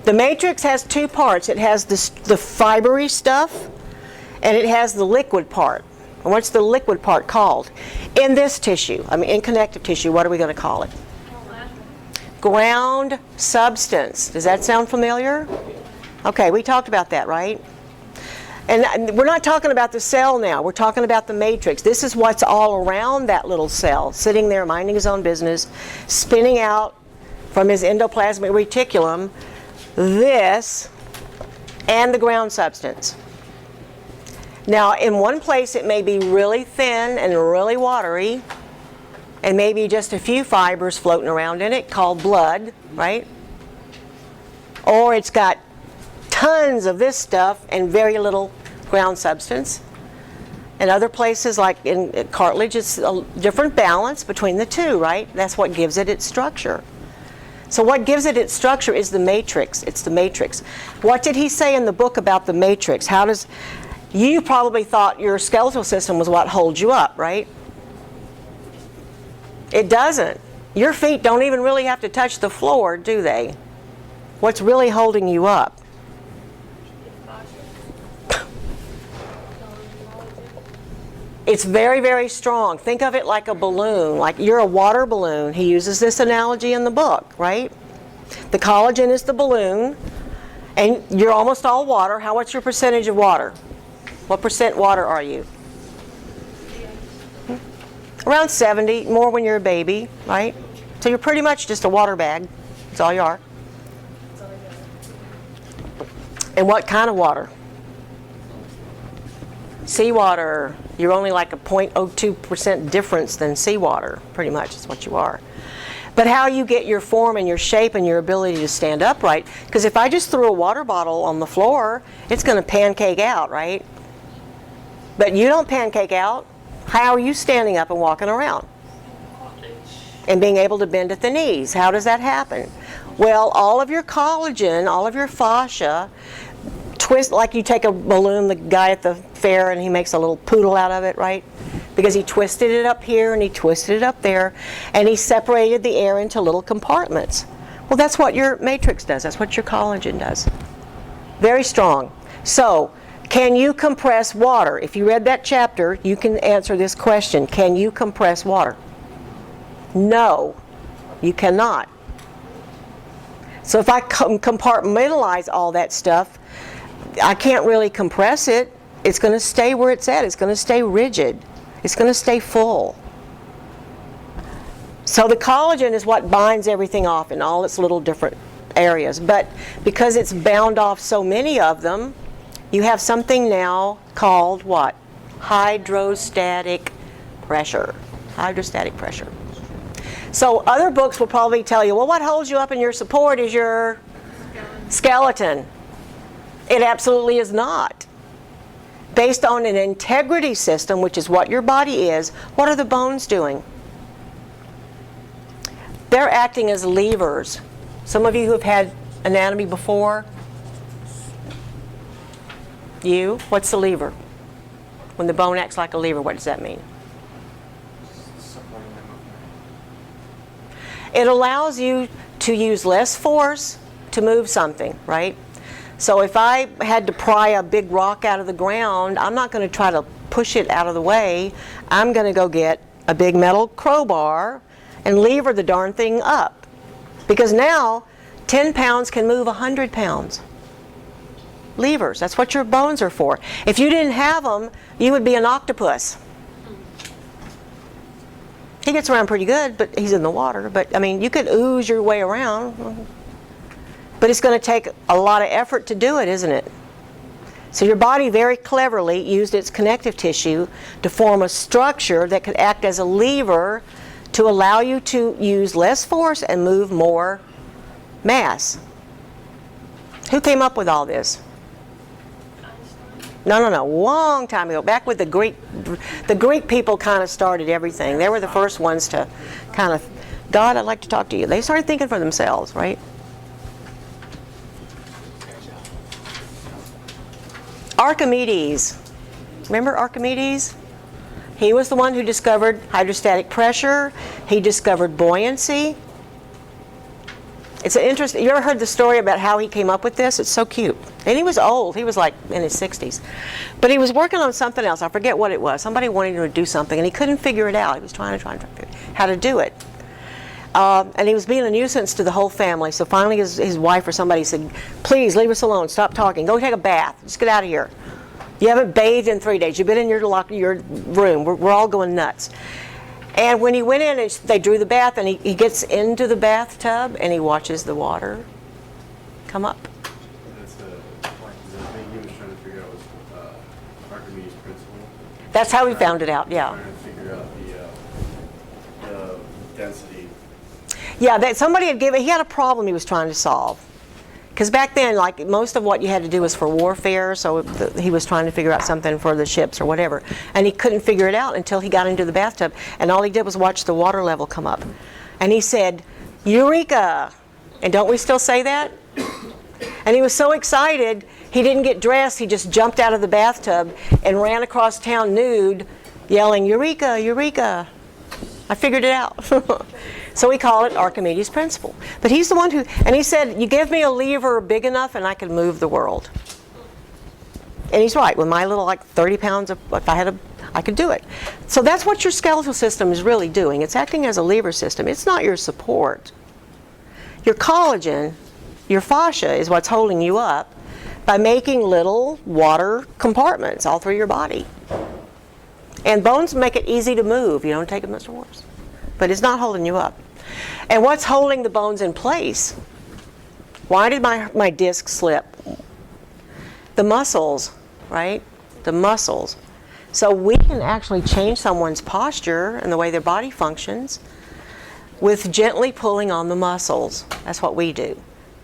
The matrix has two parts. It has the fibery stuff, and it has the liquid part. And what's the liquid part called? In this tissue, I mean in connective tissue, what are we going to call it? Ground substance. Does that sound familiar? Okay, we talked about that, right? And we're not talking about the cell now. We're talking about the matrix. This is what's all around that little cell, sitting there minding his own business, spinning out from his endoplasmic reticulum this and the ground substance. Now, in one place it may be really thin and really watery, and maybe just a few fibers floating around in it called blood, right? Or it's got tons of this stuff and very little ground substance. In other places, like in cartilage, it's a different balance between the two, right? That's what gives it its structure. So what gives it its structure is the matrix. It's the matrix. What did he say in the book about the matrix? You probably thought your skeletal system was what holds you up, right? It doesn't. Your feet don't even really have to touch the floor, do they? What's really holding you up? It's very, very strong. Think of it like a balloon, like you're a water balloon. He uses this analogy in the book, right? The collagen is the balloon, and you're almost all water. What's your percentage of water? What percent water are you? Around 70, more when you're a baby, right? So you're pretty much just a water bag. That's all you are. And what kind of water? Seawater. You're only like a 0.02% difference than seawater, pretty much is what you are. But how you get your form and your shape and your ability to stand upright, because if I just threw a water bottle on the floor, it's going to pancake out, right? But you don't pancake out. How are you standing up and walking around? And being able to bend at the knees. How does that happen? Well, all of your collagen, all of your fascia, twist, like you take a balloon, the guy at the fair, and he makes a little poodle out of it, right? Because he twisted it up here and he twisted it up there, and he separated the air into little compartments. Well, that's what your matrix does. That's what your collagen does. Very strong. So, can you compress water? If you read that chapter, you can answer this question. Can you compress water? No, you cannot. So if I compartmentalize all that stuff, I can't really compress it. It's going to stay where it's at. It's going to stay rigid. It's going to stay full. So the collagen is what binds everything off in all its little different areas. But because it's bound off so many of them, you have something now called what? Hydrostatic pressure. Hydrostatic pressure. So other books will probably tell you, well, what holds you up in your support is your skeleton. It absolutely is not. Based on an integrity system, which is what your body is, what are the bones doing? They're acting as levers. Some of you who have had anatomy before, what's the lever? When the bone acts like a lever, what does that mean? Supporting the movement. It allows you to use less force to move something, right? So if I had to pry a big rock out of the ground, I'm not going to try to push it out of the way. I'm going to go get a big metal crowbar and lever the darn thing up. Because now, 10 pounds can move 100 pounds. Levers, that's what your bones are for. If you didn't have them, you would be an octopus. He gets around pretty good, but he's in the water. But I mean, you could ooze your way around. But it's going to take a lot of effort to do it, isn't it? So your body very cleverly used its connective tissue to form a structure that could act as a lever to allow you to use less force and move more mass. Who came up with all this? No, long time ago. Back with the Greek people kind of started everything. They were the first ones to kind of, God, I'd like to talk to you. They started thinking for themselves, right? Archimedes. Remember Archimedes? He was the one who discovered hydrostatic pressure. He discovered buoyancy. It's an interesting, you ever heard the story about how he came up with this? It's so cute. And he was old. He was like in his 60s. But he was working on something else. I forget what it was. Somebody wanted him to do something, and he couldn't figure it out. He was trying to figure out how to do it. And he was being a nuisance to the whole family. So finally his wife or somebody said, please leave us alone. Stop talking. Go take a bath. Just get out of here. You haven't bathed in 3 days. You've been in your room. We're all going nuts. And when he went in and they drew the bath, and he gets into the bathtub and he watches the water come up. That's the point. The thing he was trying to figure out was Archimedes' That's how we found it out, yeah. Trying to figure out the density. Yeah, that somebody had given, he had a problem he was trying to solve. Because back then, like, most of what you had to do was for warfare, so he was trying to figure out something for the ships or whatever. And he couldn't figure it out until he got into the bathtub, and all he did was watch the water level come up. And he said, "Eureka!" And don't we still say that? And he was so excited, he didn't get dressed, he just jumped out of the bathtub and ran across town nude, yelling, "Eureka, Eureka! I figured it out." So we call it Archimedes' principle. But he's the one who, and he said, "You give me a lever big enough and I could move the world." And he's right. With my little, like, 30 pounds, if I had I could do it. So that's what your skeletal system is really doing. It's acting as a lever system. It's not your support. Your collagen, your fascia, is what's holding you up by making little water compartments all through your body. And bones make it easy to move. You don't take it much force. But it's not holding you up. And what's holding the bones in place? Why did my disc slip? The muscles, right? The muscles. So we can actually change someone's posture and the way their body functions with gently pulling on the muscles. That's what we do.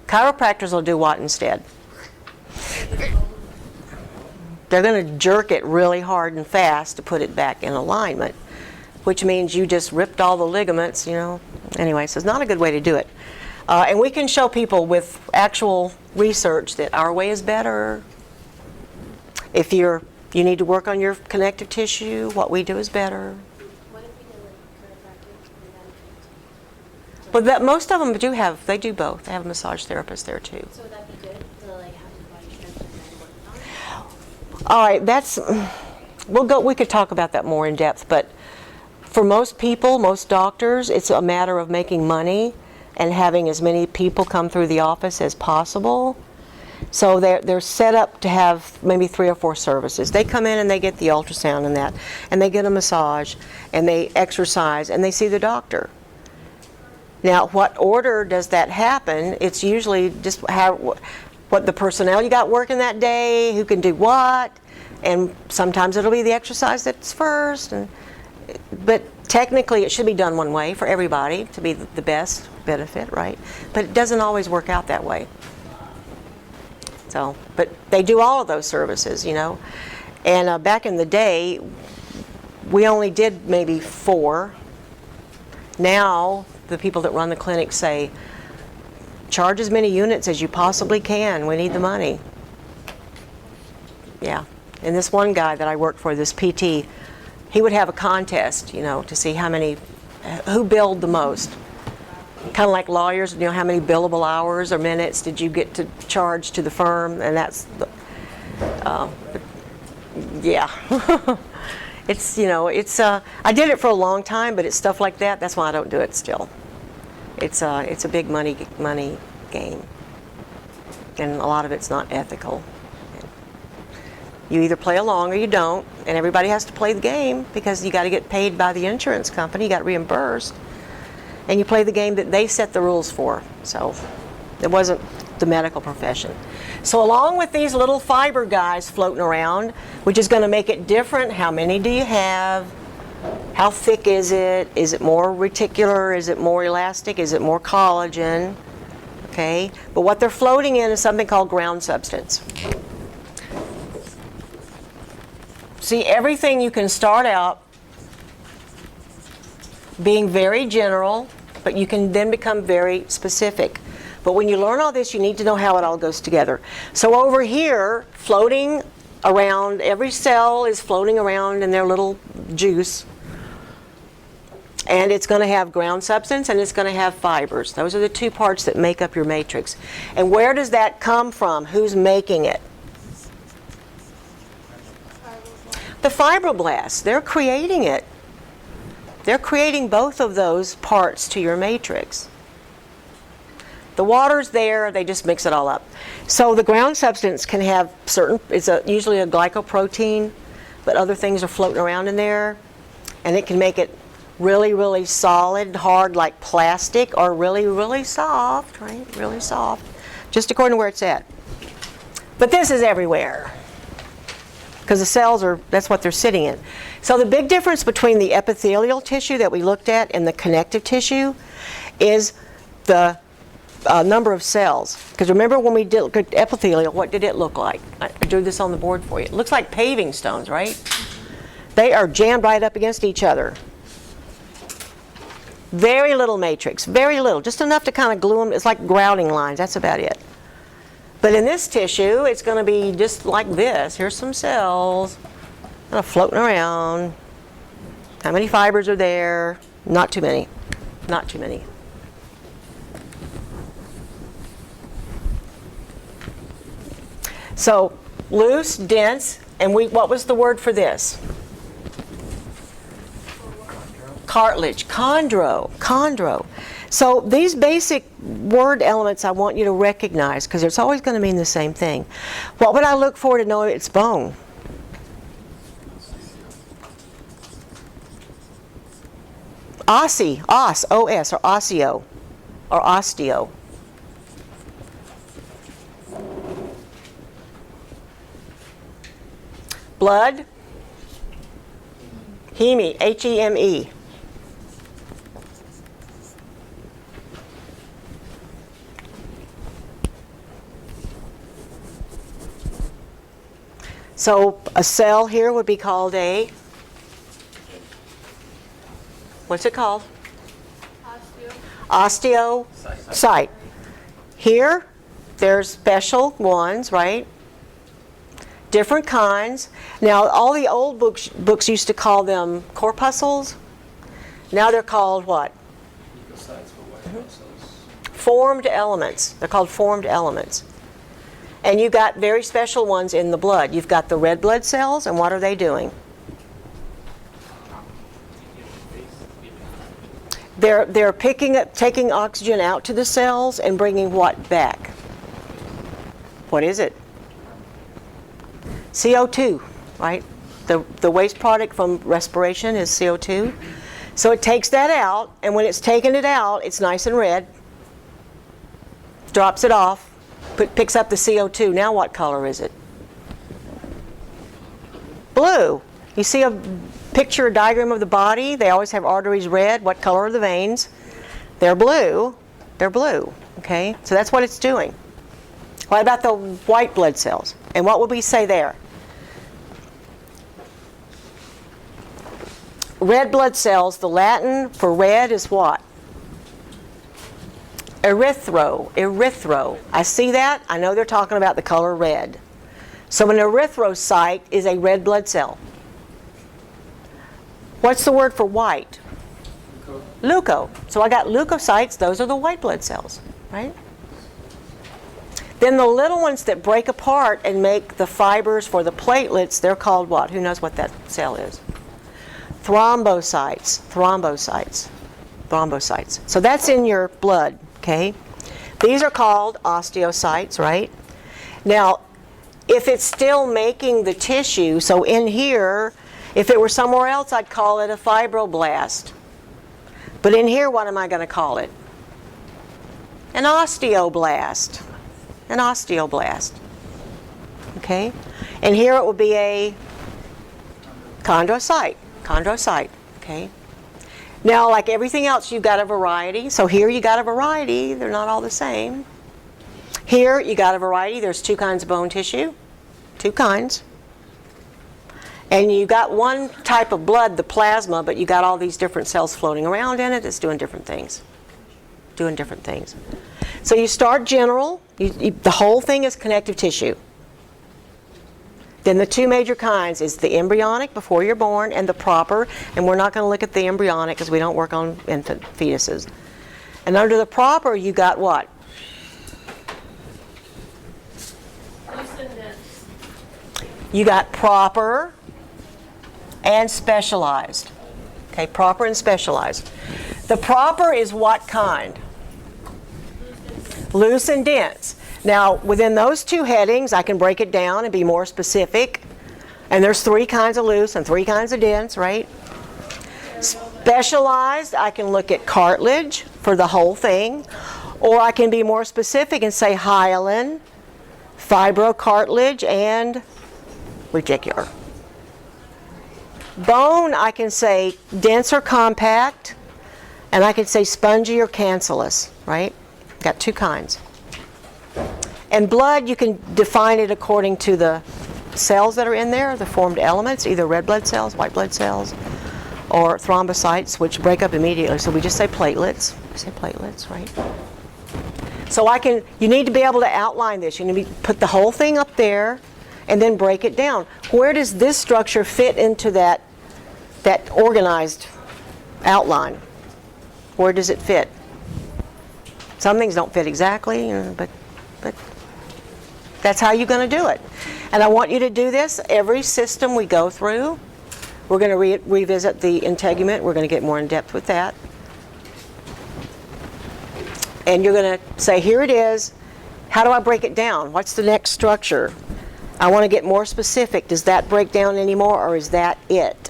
Chiropractors will do what instead? They're going to jerk it really hard and fast to put it back in alignment, which means you just ripped all the ligaments, you know. Anyway, so it's not a good way to do it. And we can show people with actual research that our way is better. If you need to work on your connective tissue, what we do is better. What if we did like chiropractic and then But that, most of them they do both. They have a massage therapist there too. so would that be good to like have the body strength and then work on it? All right, we could talk about that more in depth, but for most people, most doctors, it's a matter of making money and having as many people come through the office as possible. So they're set up to have maybe 3 or 4 services. They come in and they get the ultrasound and that, and they get a massage, and they exercise, and they see the doctor. Now, what order does that happen? It's usually just what the personnel you got working that day, who can do what, and sometimes it'll be the exercise that's first. But technically, it should be done one way for everybody to be the best benefit, right? But it doesn't always work out that way. So, but they do all of those services, you know. And back in the day, we only did maybe 4. Now, the people that run the clinic say, charge as many units as you possibly can. We need the money. Yeah. And this one guy that I worked for, this PT, he would have a contest, you know, to see who billed the most. Kind of like lawyers, you know, how many billable hours or minutes did you get to charge to the firm? And that's, yeah. It's, you know, I did it for a long time, but it's stuff like that. That's why I don't do it still. It's a big money game. And a lot of it's not ethical. You either play along or you don't, and everybody has to play the game because you got to get paid by the insurance company, you got reimbursed, and you play the game that they set the rules for. So it wasn't the medical profession. So along with these little fiber guys floating around, which is going to make it different, how many do you have? How thick is it? Is it more reticular? Is it more elastic? Is it more collagen? Okay, but what they're floating in is something called ground substance. See, everything you can start out being very general, but you can then become very specific. But when you learn all this, you need to know how it all goes together. So over here, floating around, every cell is floating around in their little juice. And it's going to have ground substance and it's going to have fibers. Those are the 2 parts that make up your matrix. And where does that come from? Who's making it? The fibroblasts. They're creating it. They're creating both of those parts to your matrix. The water's there, they just mix it all up. So the ground substance can have it's usually a glycoprotein, but other things are floating around in there. And it can make it really, really solid, hard like plastic, or really, really soft, right? Really soft, just according to where it's at. But this is everywhere. because the cells are, that's what they're sitting in. So the big difference between the epithelial tissue that we looked at and the connective tissue is the number of cells. Because remember when we did epithelial, what did it look like? I drew this on the board for you. It looks like paving stones, right? They are jammed right up against each other. Very little matrix, very little, just enough to kind of glue them. It's like grouting lines, that's about it. But in this tissue, it's going to be just like this. Here's some cells, kind of floating around. How many fibers are there? Not too many, not too many. So loose, dense, and what was the word for this? Cartilage, chondro. So these basic word elements I want you to recognize because it's always going to mean the same thing. What would I look for to know it's bone? Os, O-S, or osseo, or osteo. Blood, heme, H-E-M-E. So a cell here would be called a, what's it called? Osteocyte. Here, there's special ones, right? Different kinds. Now, all the old books used to call them corpuscles. Now they're called what? Formed elements. They're called formed elements. And you've got very special ones in the blood. You've got the red blood cells, and what are they doing? They're picking up, taking oxygen out to the cells and bringing what back? What is it? CO2, right? The waste product from respiration is CO2. So it takes that out, and when it's taken it out, it's nice and red. Drops it off. Picks up the CO2. Now what color is it? Blue. You see a picture, a diagram of the body? They always have arteries red. What color are the veins? They're blue. They're blue. Okay? So that's what it's doing. What about the white blood cells? And what would we say there? Red blood cells, the Latin for red is what? Erythro. I see that. I know they're talking about the color red. So an erythrocyte is a red blood cell. What's the word for white? Leuco. So I got leukocytes. Those are the white blood cells, right? Then the little ones that break apart and make the fibers for the platelets, they're called what? Who knows what that cell is? Thrombocytes. So that's in your blood. Okay, these are called osteocytes, right? Now, if it's still making the tissue, so in here, if it were somewhere else, I'd call it a fibroblast. But in here, what am I going to call it? An osteoblast. Okay, and here it will be a chondrocyte. Okay. Now, like everything else, you've got a variety. So here you got a variety. They're not all the same. Here you got a variety. There's two kinds of bone tissue. Two kinds. And you got one type of blood, the plasma, but you got all these different cells floating around in it. It's doing different things. So you start general. The whole thing is connective tissue. Then the two major kinds is the embryonic before you're born and the proper, and we're not going to look at the embryonic because we don't work on infant fetuses. And under the proper, you got what? You got proper and specialized. Okay, proper and specialized. The proper is what kind? Loose and dense. Now, within those two headings, I can break it down and be more specific. And there's three kinds of loose and three kinds of dense, right? Specialized, I can look at cartilage for the whole thing. Or I can be more specific and say hyaline, fibrocartilage, and reticular. Bone, I can say dense or compact, and I can say spongy or cancellous, right? Got two kinds. And blood, you can define it according to the cells that are in there, the formed elements, either red blood cells, white blood cells, or thrombocytes, which break up immediately. So we just say platelets. We say platelets, right? So you need to be able to outline this. You need to put the whole thing up there and then break it down. Where does this structure fit into that organized outline? Where does it fit? Some things don't fit exactly, but that's how you're going to do it. And I want you to do this every system we go through. We're going to revisit the integument. We're going to get more in depth with that. And you're going to say, here it is. How do I break it down? What's the next structure? I want to get more specific. Does that break down anymore, or is that it?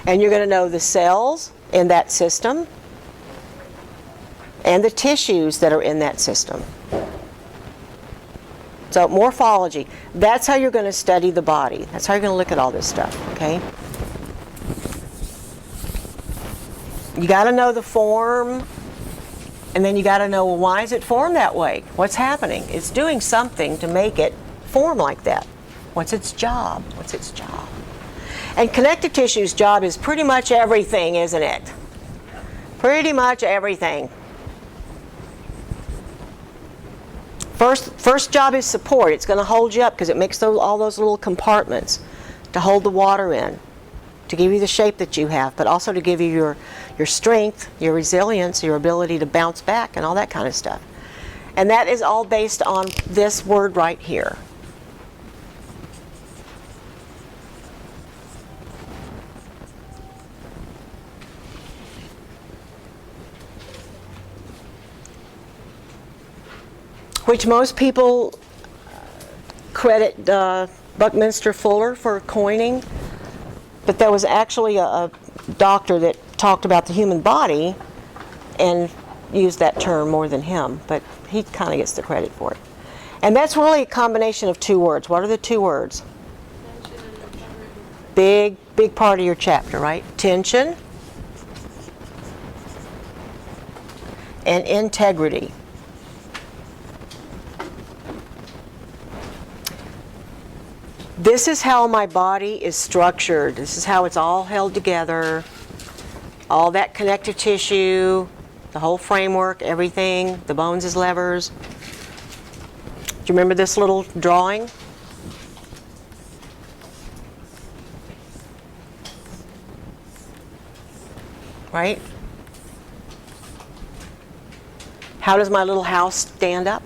And you're going to know the cells in that system and the tissues that are in that system. So morphology, that's how you're going to study the body. That's how you're going to look at all this stuff, okay? You got to know the form, and then you got to know, well, why is it formed that way? What's happening? It's doing something to make it form like that. What's its job? What's its job? And connective tissue's job is pretty much everything, isn't it? Pretty much everything. First job is support. It's going to hold you up because it makes all those little compartments to hold the water in, to give you the shape that you have, but also to give you your strength, your resilience, your ability to bounce back, and all that kind of stuff. And that is all based on this word right here. Which most people credit Buckminster Fuller for coining, but there was actually a doctor that talked about the human body and used that term more than him, but he kind of gets the credit for it. And that's really a combination of two words. What are the two words? Big part of your chapter, right? Tension and integrity. This is how my body is structured. This is how it's all held together. All that connective tissue, the whole framework, everything, the bones as levers. Do you remember this little drawing? Right? How does my little house stand up?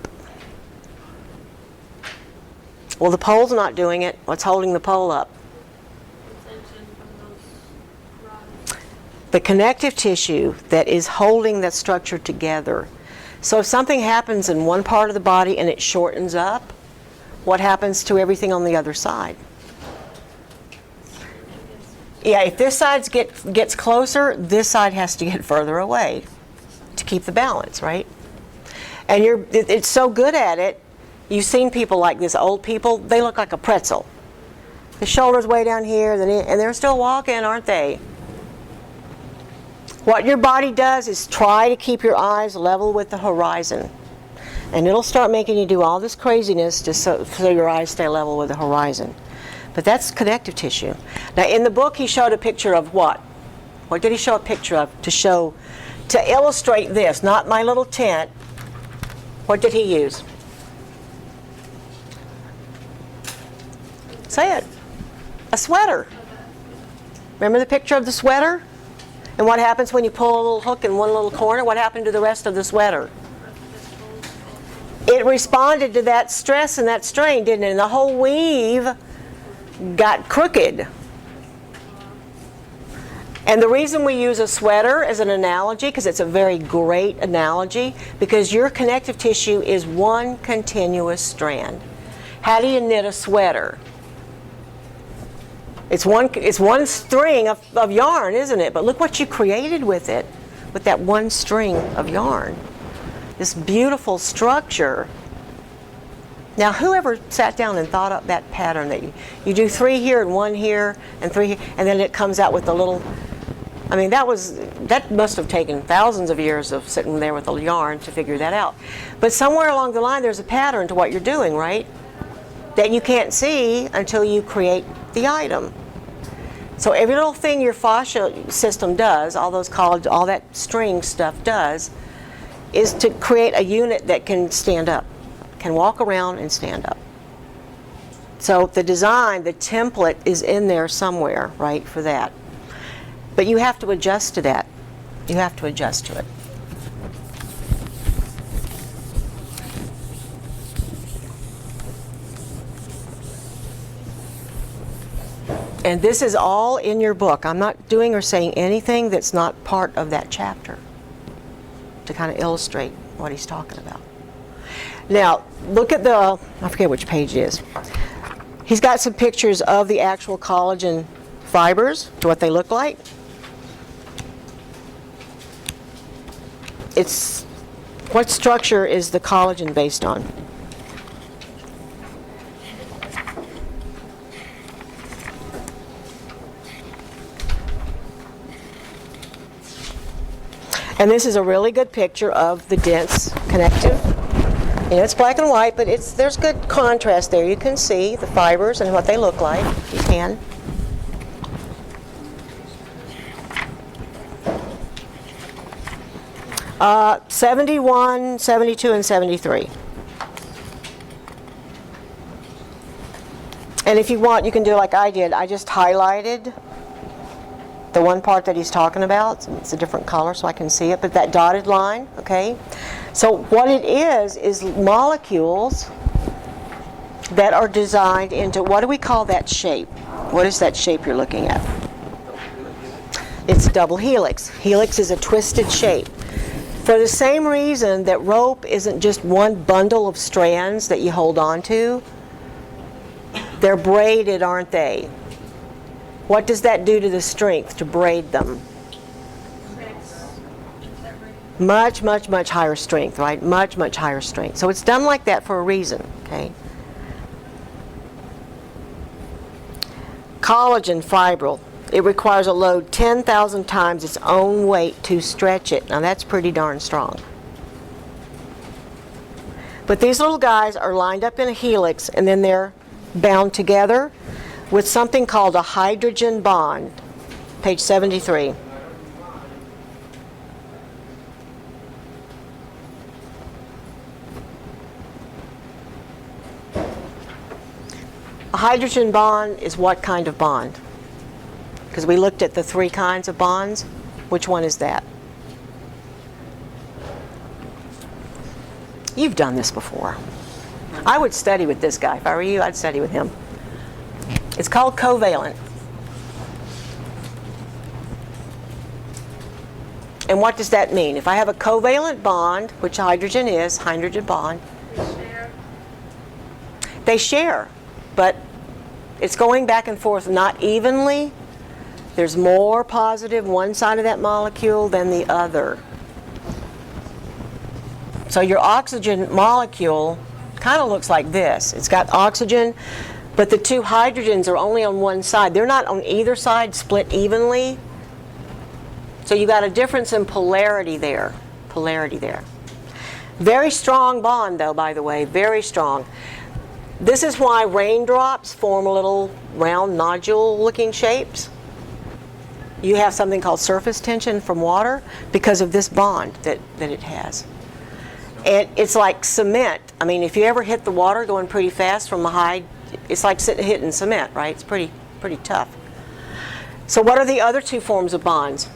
Well, the pole's not doing it. What's holding the pole up? The connective tissue that is holding that structure together. So if something happens in one part of the body and it shortens up, what happens to everything on the other side? Yeah, if this side gets closer, this side has to get further away to keep the balance, right? And it's so good at it. You've seen people like this, old people, they look like a pretzel. The shoulder's way down here, and they're still walking, aren't they? What your body does is try to keep your eyes level with the horizon. And it'll start making you do all this craziness just so your eyes stay level with the horizon. But that's connective tissue. Now in the book he showed a picture of what? What did he show a picture of to illustrate this? Not my little tent. What did he use? Say it. A sweater. Remember the picture of the sweater? And what happens when you pull a little hook in one little corner? What happened to the rest of the sweater? It responded to that stress and that strain, didn't it? And the whole weave got crooked. And the reason we use a sweater as an analogy, because it's a very great analogy, because your connective tissue is one continuous strand. How do you knit a sweater? It's one string of yarn, isn't it? But look what you created with it, with that one string of yarn. This beautiful structure. Now, whoever sat down and thought up that pattern that you do 3 here and 1 here and 3 here, and then it comes out with the little, I mean, that must have taken thousands of years of sitting there with a yarn to figure that out. But somewhere along the line, there's a pattern to what you're doing, right? That you can't see until you create the item. So every little thing your fascia system does, all that string stuff does, is to create a unit that can stand up, can walk around and stand up. So the design, the template is in there somewhere, right, for that. But you have to adjust to that. You have to adjust to it. And this is all in your book. I'm not doing or saying anything that's not part of that chapter to kind of illustrate what he's talking about. Now, look at I forget which page it is. He's got some pictures of the actual collagen fibers, to what they look like. What structure is the collagen based on? And this is a really good picture of the dense connective. It's black and white, but there's good contrast there. You can see the fibers and what they look like. You can. Uh, 71, 72, and 73. And if you want, you can do like I did. I just highlighted the one part that he's talking about. It's a different color so I can see it, but that dotted line, okay? So what it is molecules that are designed into, what do we call that shape? What is that shape you're looking at? It's double helix. Helix is a twisted shape. For the same reason that rope isn't just one bundle of strands that you hold on to, they're braided, aren't they? What does that do to the strength to braid them? Much, much, much higher strength, right? Much, much higher strength. So it's done like that for a reason, okay? Collagen fibril. It requires a load 10,000 times its own weight to stretch it. Now that's pretty darn strong. But these little guys are lined up in a helix, and then they're bound together with something called a hydrogen bond. Page 73. A hydrogen bond is what kind of bond? Because we looked at the 3 kinds of bonds. Which one is that? You've done this before. I would study with this guy. If I were you, I'd study with him. It's called covalent. And what does that mean? If I have a covalent bond, which hydrogen is, hydrogen bond, they share, but it's going back and forth not evenly. There's more positive one side of that molecule than the other. So your oxygen molecule kind of looks like this. It's got oxygen, but the 2 hydrogens are only on one side. They're not on either side split evenly. So you got a difference in polarity there. Polarity there. Very strong bond though, by the way, very strong. This is why raindrops form little round nodule looking shapes. You have something called surface tension from water because of this bond that it has. And it's like cement. I mean, if you ever hit the water going pretty fast from a high, it's like hitting cement, right? It's pretty tough. So what are the other 2 forms of bonds?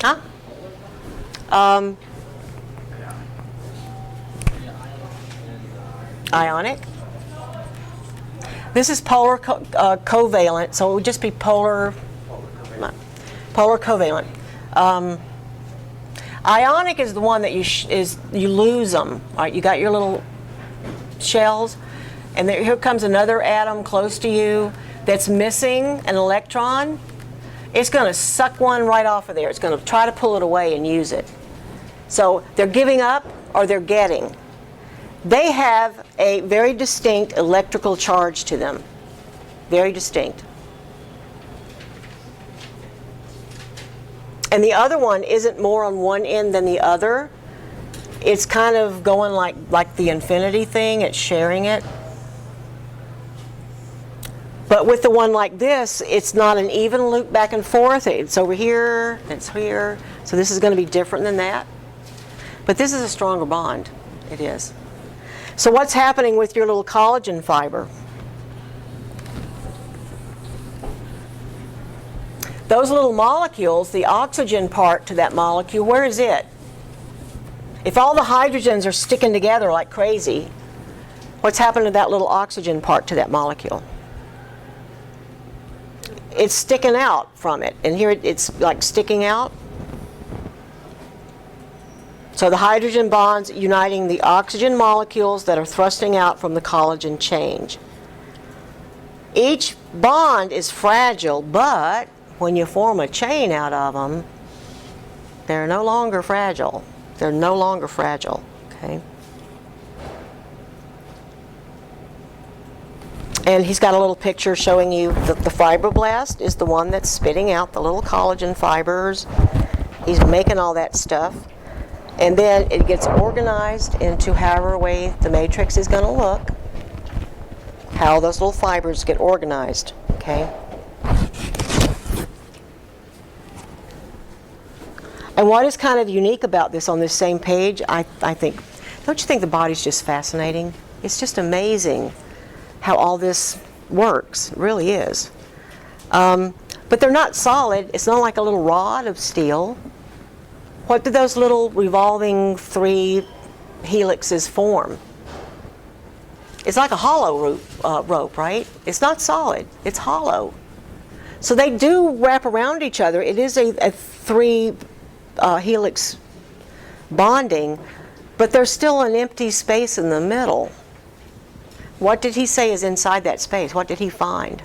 Huh? Ionic. This is polar covalent, so it would just be polar covalent. Ionic is the one that you lose them. Right? You got your little shells, and here comes another atom close to you that's missing an electron. It's going to suck one right off of there. It's going to try to pull it away and use it. So they're giving up or they're getting. They have a very distinct electrical charge to them. Very distinct. And the other one isn't more on one end than the other. It's kind of going like the infinity thing, it's sharing it. But with the one like this, it's not an even loop back and forth. It's over here, it's here. So this is going to be different than that. But this is a stronger bond. It is. So what's happening with your little collagen fiber? Those little molecules, the oxygen part to that molecule, where is it? If all the hydrogens are sticking together like crazy, what's happened to that little oxygen part to that molecule? It's sticking out from it, and here it's like sticking out. So the hydrogen bonds uniting the oxygen molecules that are thrusting out from the collagen chain. Each bond is fragile, but when you form a chain out of them, they're no longer fragile. They're no longer fragile, okay? And he's got a little picture showing you that the fibroblast is the one that's spitting out the little collagen fibers. He's making all that stuff. And then it gets organized into however way the matrix is going to look, how those little fibers get organized, okay? And what is kind of unique about this on this same page, I think, don't you think the body's just fascinating? It's just amazing how all this works. It really is. But they're not solid. It's not like a little rod of steel. What do those little revolving 3 helixes form? It's like a hollow rope, right? It's not solid. It's hollow. So they do wrap around each other. It is a 3 helix bonding, but there's still an empty space in the middle. What did he say is inside that space? What did he find?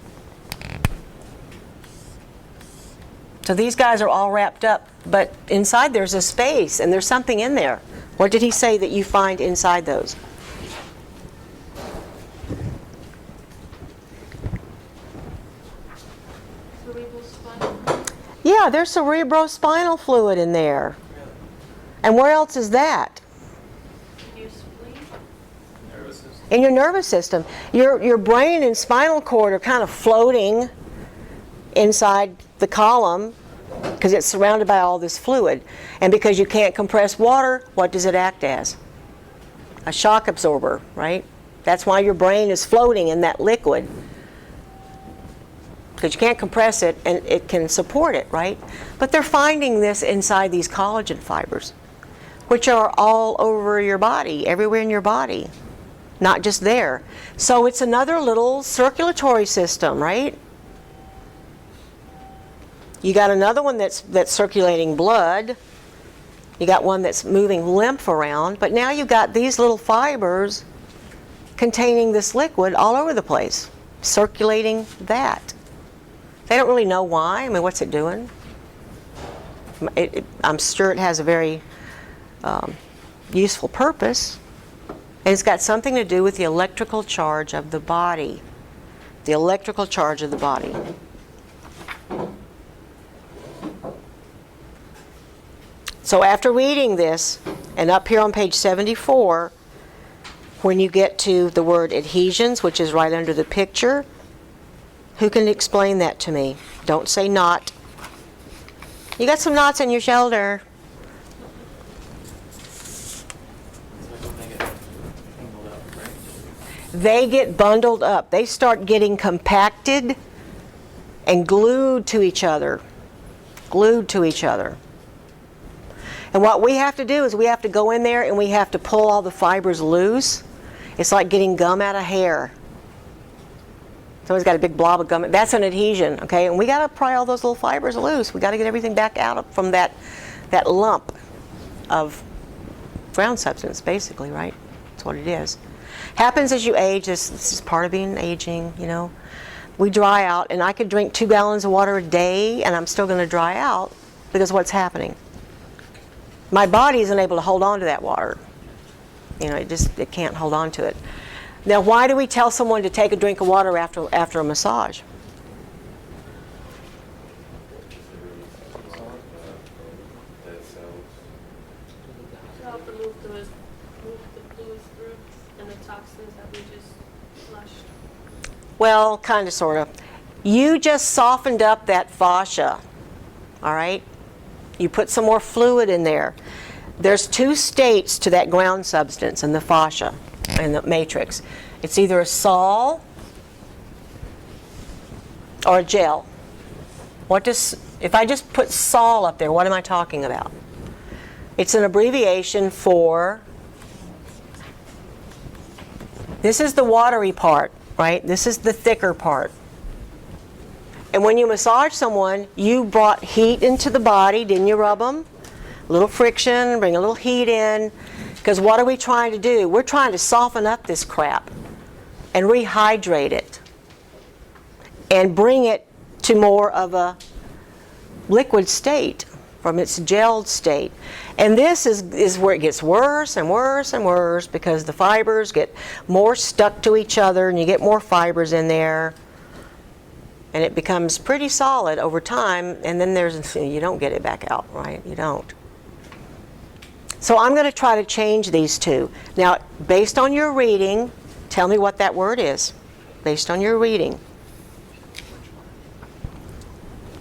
So these guys are all wrapped up, but inside there's a space, and there's something in there. What did he say that you find inside those? Yeah, there's cerebrospinal fluid in there. And where else is that? In your nervous system. Your brain and spinal cord are kind of floating inside the column because it's surrounded by all this fluid. And because you can't compress water, what does it act as? A shock absorber, right? That's why your brain is floating in that liquid. Because you can't compress it and it can support it, right? But they're finding this inside these collagen fibers, which are all over your body, everywhere in your body, not just there. So it's another little circulatory system, right? You got another one that's circulating blood. You got one that's moving lymph around, but now you've got these little fibers containing this liquid all over the place, circulating that. They don't really know why. I mean, what's it doing? I'm sure it has a very useful purpose. And it's got something to do with the electrical charge of the body. The electrical charge of the body. So after reading this, and up here on page 74, when you get to the word adhesions, which is right under the picture, who can explain that to me? Don't say knot. You got some knots in your shoulder. They get bundled up. They start getting compacted and glued to each other. Glued to each other. And what we have to do is we have to go in there and we have to pull all the fibers loose. It's like getting gum out of hair. Someone's got a big blob of gum. That's an adhesion, okay? And we got to pry all those little fibers loose. We got to get everything back out from that lump of ground substance, basically, right? That's what it is. Happens as you age. This is part of being aging, you know. We dry out, and I could drink 2 gallons of water a day, and I'm still going to dry out because what's happening? My body isn't able to hold on to that water. You know, it can't hold on to it. Now, why do we tell someone to take a drink of water after a massage? To help remove the fluids through and the toxins that we just flushed. Well, kind of, sort of. You just softened up that fascia, all right? You put some more fluid in there. There's two states to that ground substance in the fascia, in the matrix. It's either a sol or a gel. If I just put sol up there, what am I talking about? It's an abbreviation for, this is the watery part, right? This is the thicker part. And when you massage someone, you brought heat into the body, didn't you rub them? A little friction, bring a little heat in. Because what are we trying to do? We're trying to soften up this crap and rehydrate it and bring it to more of a liquid state from its gelled state. And this is where it gets worse and worse and worse because the fibers get more stuck to each other and you get more fibers in there. And it becomes pretty solid over time, and then you don't get it back out, right? You don't. So I'm going to try to change these two. Now, based on your reading, tell me what that word is. Based on your reading.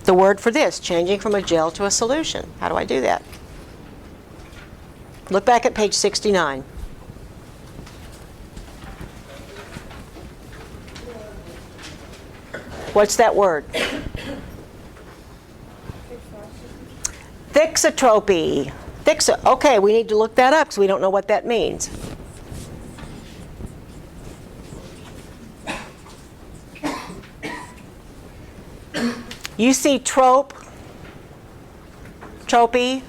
The word for this, changing from a gel to a solution. How do I do that? Look back at page 69. What's that word? Thixotropy. Okay, we need to look that up because we don't know what that means. You see trope, tropy,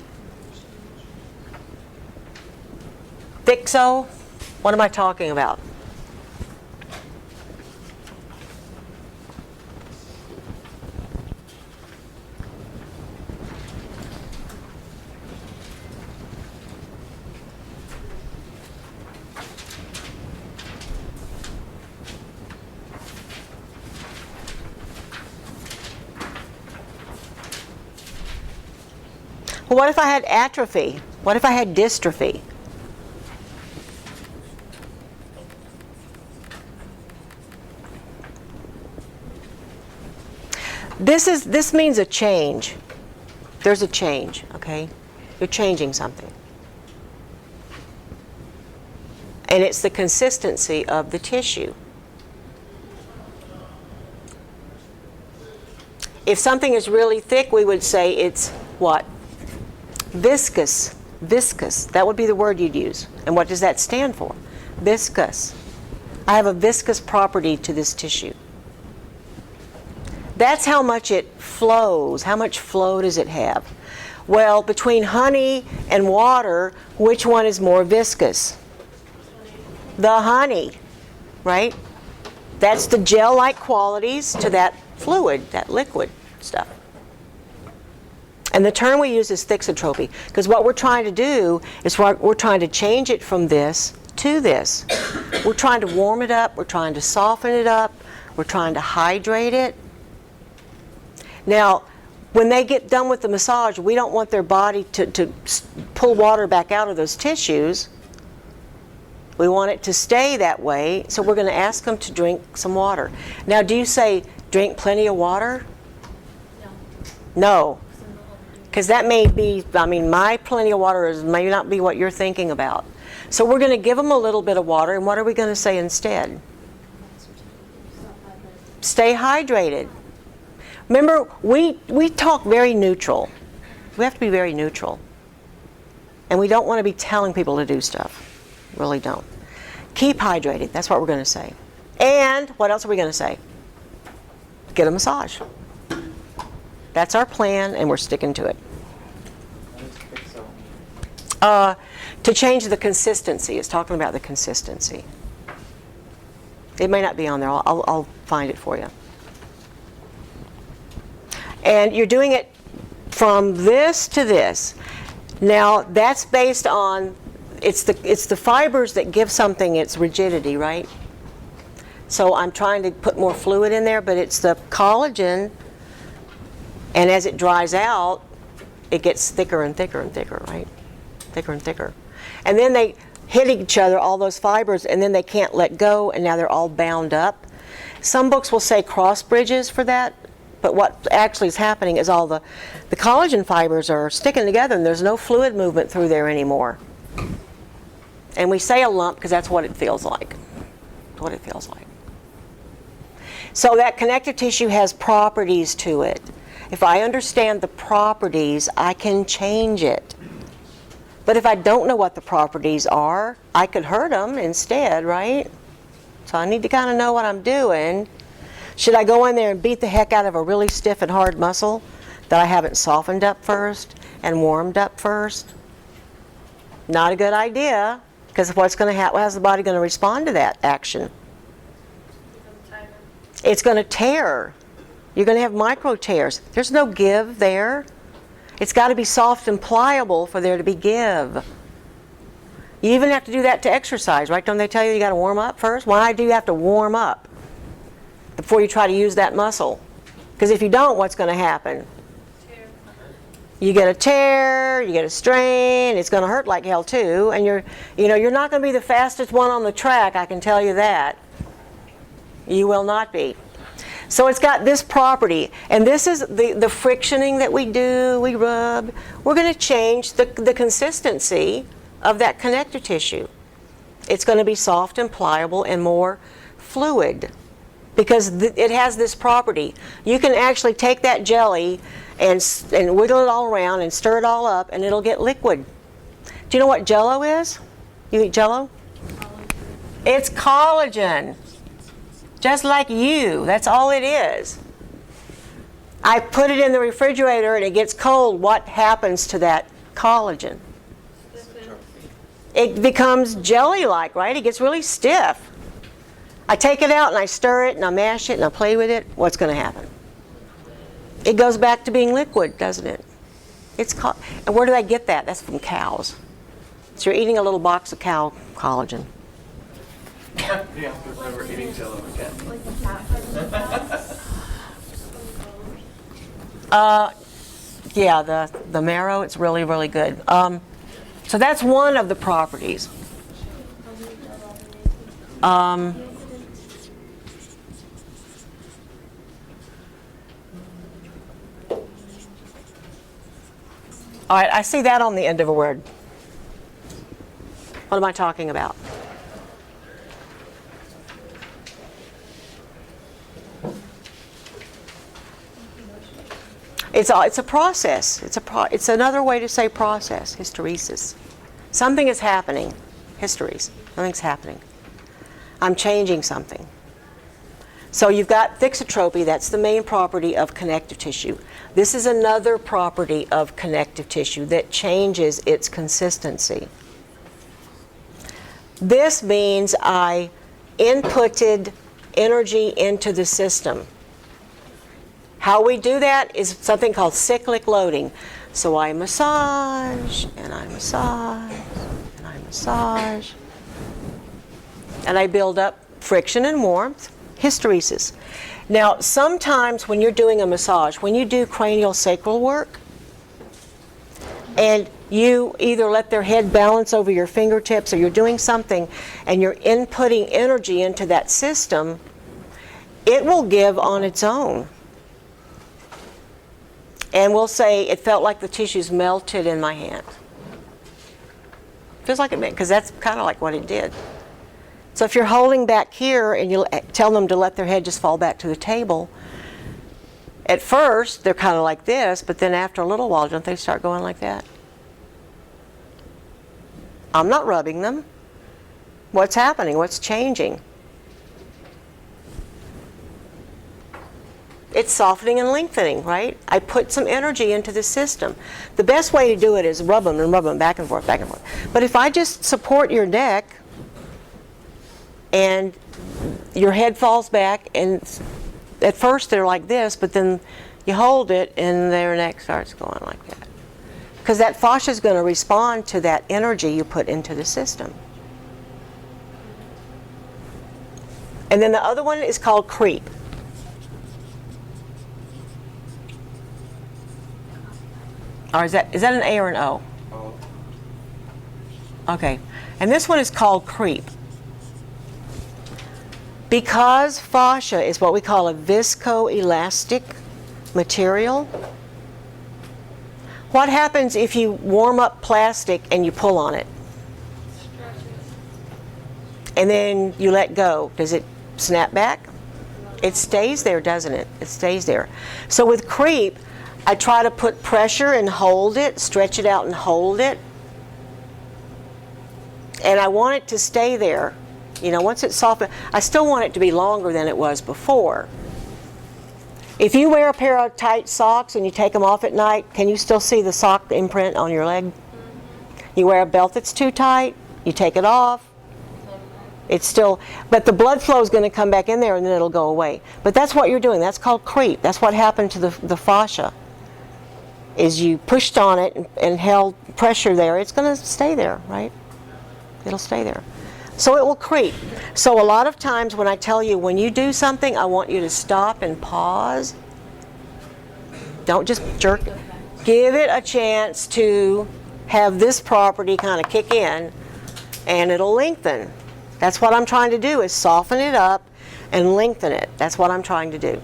thixo. What am I talking about? Well, what if I had atrophy? What if I had dystrophy? This means a change. There's a change, okay? You're changing something. And it's the consistency of the tissue. If something is really thick, we would say it's what? Viscous. Viscous. That would be the word you'd use. And what does that stand for? Viscous. I have a viscous property to this tissue. That's how much it flows. How much flow does it have? Well, between honey and water, which one is more viscous? The honey, right? That's the gel-like qualities to that fluid, that liquid stuff. And the term we use is thixotropy, because what we're trying to do is we're trying to change it from this to this. We're trying to warm it up, we're trying to soften it up, we're trying to hydrate it. Now, when they get done with the massage, we don't want their body to pull water back out of those tissues. We want it to stay that way, so we're going to ask them to drink some water. Now, do you say, drink plenty of water? No. Because that may be, my plenty of water may not be what you're thinking about. So we're going to give them a little bit of water, and what are we going to say instead? Stay hydrated. Remember, we talk very neutral. We have to be very neutral. And we don't want to be telling people to do stuff. Really don't. Keep hydrated. That's what we're going to say. And what else are we going to say? Get a massage. That's our plan, and we're sticking to it. To change the consistency. It's talking about the consistency. It may not be on there. I'll find it for you. And you're doing it from this to this. Now, that's based on it's the fibers that give something its rigidity, right? So I'm trying to put more fluid in there, but it's the collagen, and as it dries out, it gets thicker and thicker and thicker, right? Thicker and thicker. And then they hit each other, all those fibers, and then they can't let go, and now they're all bound up. Some books will say cross bridges for that, but what actually is happening is all the collagen fibers are sticking together, and there's no fluid movement through there anymore. And we say a lump because that's what it feels like. That's what it feels like. So that connective tissue has properties to it. If I understand the properties, I can change it. But if I don't know what the properties are, I could hurt them instead, right? So I need to kind of know what I'm doing. Should I go in there and beat the heck out of a really stiff and hard muscle that I haven't softened up first and warmed up first? Not a good idea, because what's going to happen? How's the body going to respond to that action? It's going to tear. You're going to have micro tears. There's no give there. It's got to be soft and pliable for there to be give. You even have to do that to exercise, right? Don't they tell you got to warm up first? Why do you have to warm up before you try to use that muscle? Because if you don't, what's going to happen? You get a tear, you get a strain, it's going to hurt like hell too, and you're not going to be the fastest one on the track, I can tell you that. You will not be. So it's got this property, and this is the frictioning that we do, we rub. We're going to change the consistency of that connective tissue. It's going to be soft and pliable and more fluid because it has this property. You can actually take that jelly and wiggle it all around and stir it all up, and it'll get liquid. Do you know what Jell-O is? You eat Jell-O? It's collagen. Just like you. That's all it is. I put it in the refrigerator and it gets cold. What happens to that collagen? It becomes jelly-like, right? It gets really stiff. I take it out and I stir it and I mash it and I play with it. What's going to happen? It goes back to being liquid, doesn't it? And where do they get that? That's from cows. So you're eating a little box of cow collagen. Yeah, we're never eating Jell-O again. Yeah, the marrow, it's really, really good. So that's one of the properties. All right, I see that on the end of a word. What am I talking about? It's a process. It's another way to say process, hysteresis. Something is happening. Hysteresis. Something's happening. I'm changing something. So you've got thixotropy. That's the main property of connective tissue. This is another property of connective tissue that changes its consistency. This means I inputted energy into the system. How we do that is something called cyclic loading. So I massage, and I massage, and I massage. And I build up friction and warmth, hysteresis. Now, sometimes when you're doing a massage, when you do cranial sacral work, and you either let their head balance over your fingertips or you're doing something and you're inputting energy into that system, it will give on its own. And we'll say it felt like the tissues melted in my hand. Feels like it did, because that's kind of like what it did. So if you're holding back here and you tell them to let their head just fall back to the table, at first they're kind of like this, but then after a little while, don't they start going like that? I'm not rubbing them. What's happening? What's changing? It's softening and lengthening, right? I put some energy into the system. The best way to do it is rub them back and forth, back and forth. But if I just support your neck and your head falls back, and at first they're like this, but then you hold it and their neck starts going like that. because that fascia is going to respond to that energy you put into the system. And then the other one is called creep. Or is that an A or an O? Oh. Okay. And this one is called creep. Because fascia is what we call a viscoelastic material, what happens if you warm up plastic and you pull on it? And then you let go? Does it snap back? It stays there, doesn't it? It stays there. So with creep, I try to put pressure and hold it, stretch it out and hold it. And I want it to stay there. You know, once it's soft, I still want it to be longer than it was before. If you wear a pair of tight socks and you take them off at night, can you still see the sock imprint on your leg? You wear a belt that's too tight, you take it off, it's still, but the blood flow is going to come back in there and then it'll go away. But that's what you're doing. That's called creep. That's what happened to the fascia. Is you pushed on it and held pressure there. It's going to stay there, right? It'll stay there. So it will creep. So a lot of times when I tell you, when you do something, I want you to stop and pause. Don't just jerk. Give it a chance to have this property kind of kick in, and it'll lengthen. That's what I'm trying to do, is soften it up and lengthen it. That's what I'm trying to do.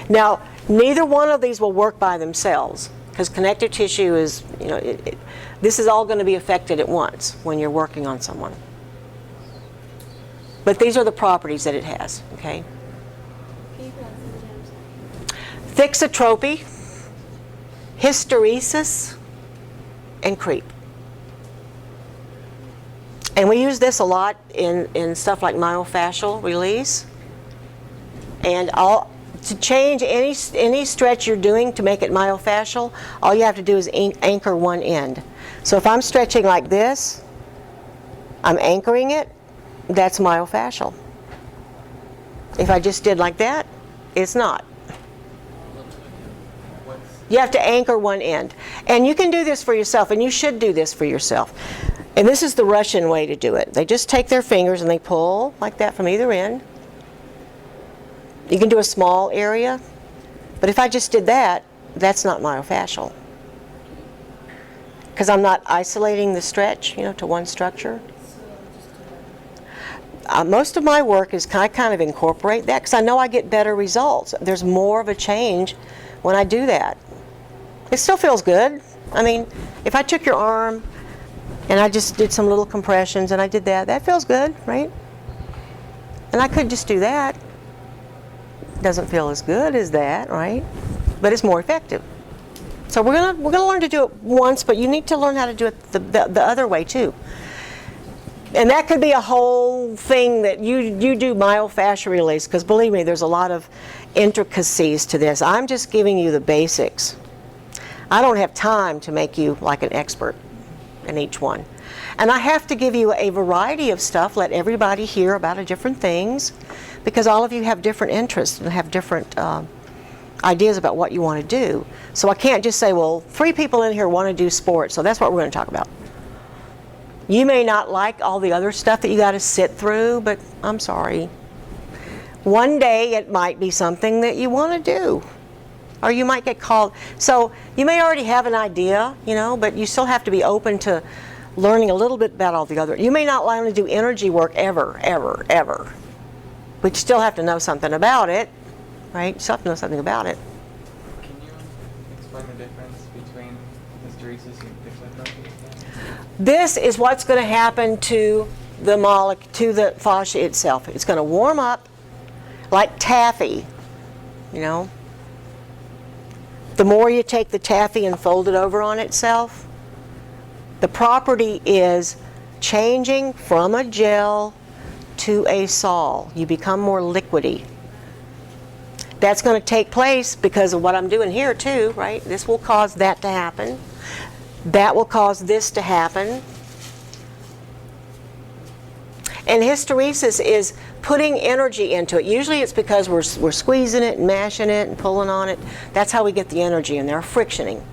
Now, neither one of these will work by themselves, because connective tissue is, you know, this is all going to be affected at once when you're working on someone. But these are the properties that it has, okay? Thixotropy, hysteresis, and creep. And we use this a lot in stuff like myofascial release. And to change any stretch you're doing to make it myofascial, all you have to do is anchor one end. So if I'm stretching like this, I'm anchoring it, that's myofascial. If I just did like that, it's not. You have to anchor one end. And you can do this for yourself, and you should do this for yourself. And this is the Russian way to do it. They just take their fingers and they pull like that from either end. You can do a small area, but if I just did that, that's not myofascial. Because I'm not isolating the stretch, you know, to one structure. Most of my work is I kind of incorporate that because I know I get better results. There's more of a change when I do that. It still feels good. I mean, if I took your arm and I just did some little compressions and I did that, that feels good, right? And I could just do that. Doesn't feel as good as that, right? But it's more effective. So we're gonna learn to do it once, but you need to learn how to do it the other way too. And that could be a whole thing that you do myofascial release, because believe me, there's a lot of intricacies to this. I'm just giving you the basics. I don't have time to make you like an expert in each one. And I have to give you a variety of stuff, let everybody hear about different things, because all of you have different interests and have different ideas about what you want to do. So I can't just say, well, 3 people in here want to do sports, so that's what we're going to talk about. You may not like all the other stuff that you got to sit through, but I'm sorry. One day it might be something that you want to do. Or you might get called. So you may already have an idea, you know, but you still have to be open to learning a little bit about all the other. You may not want to do energy work ever. But you still have to know something about it, right? You still have to know something about it. Can you explain the difference between hysteresis and thixotropy? This is what's going to happen to the molecule, to the fascia itself. It's going to warm up like taffy, you know. The more you take the taffy and fold it over on itself, the property is changing from a gel to a sol. You become more liquidy. That's going to take place because of what I'm doing here too, right? This will cause that to happen. That will cause this to happen. And hysteresis is putting energy into it. Usually it's because we're squeezing it and mashing it and pulling on it. That's how we get the energy in there, frictioning.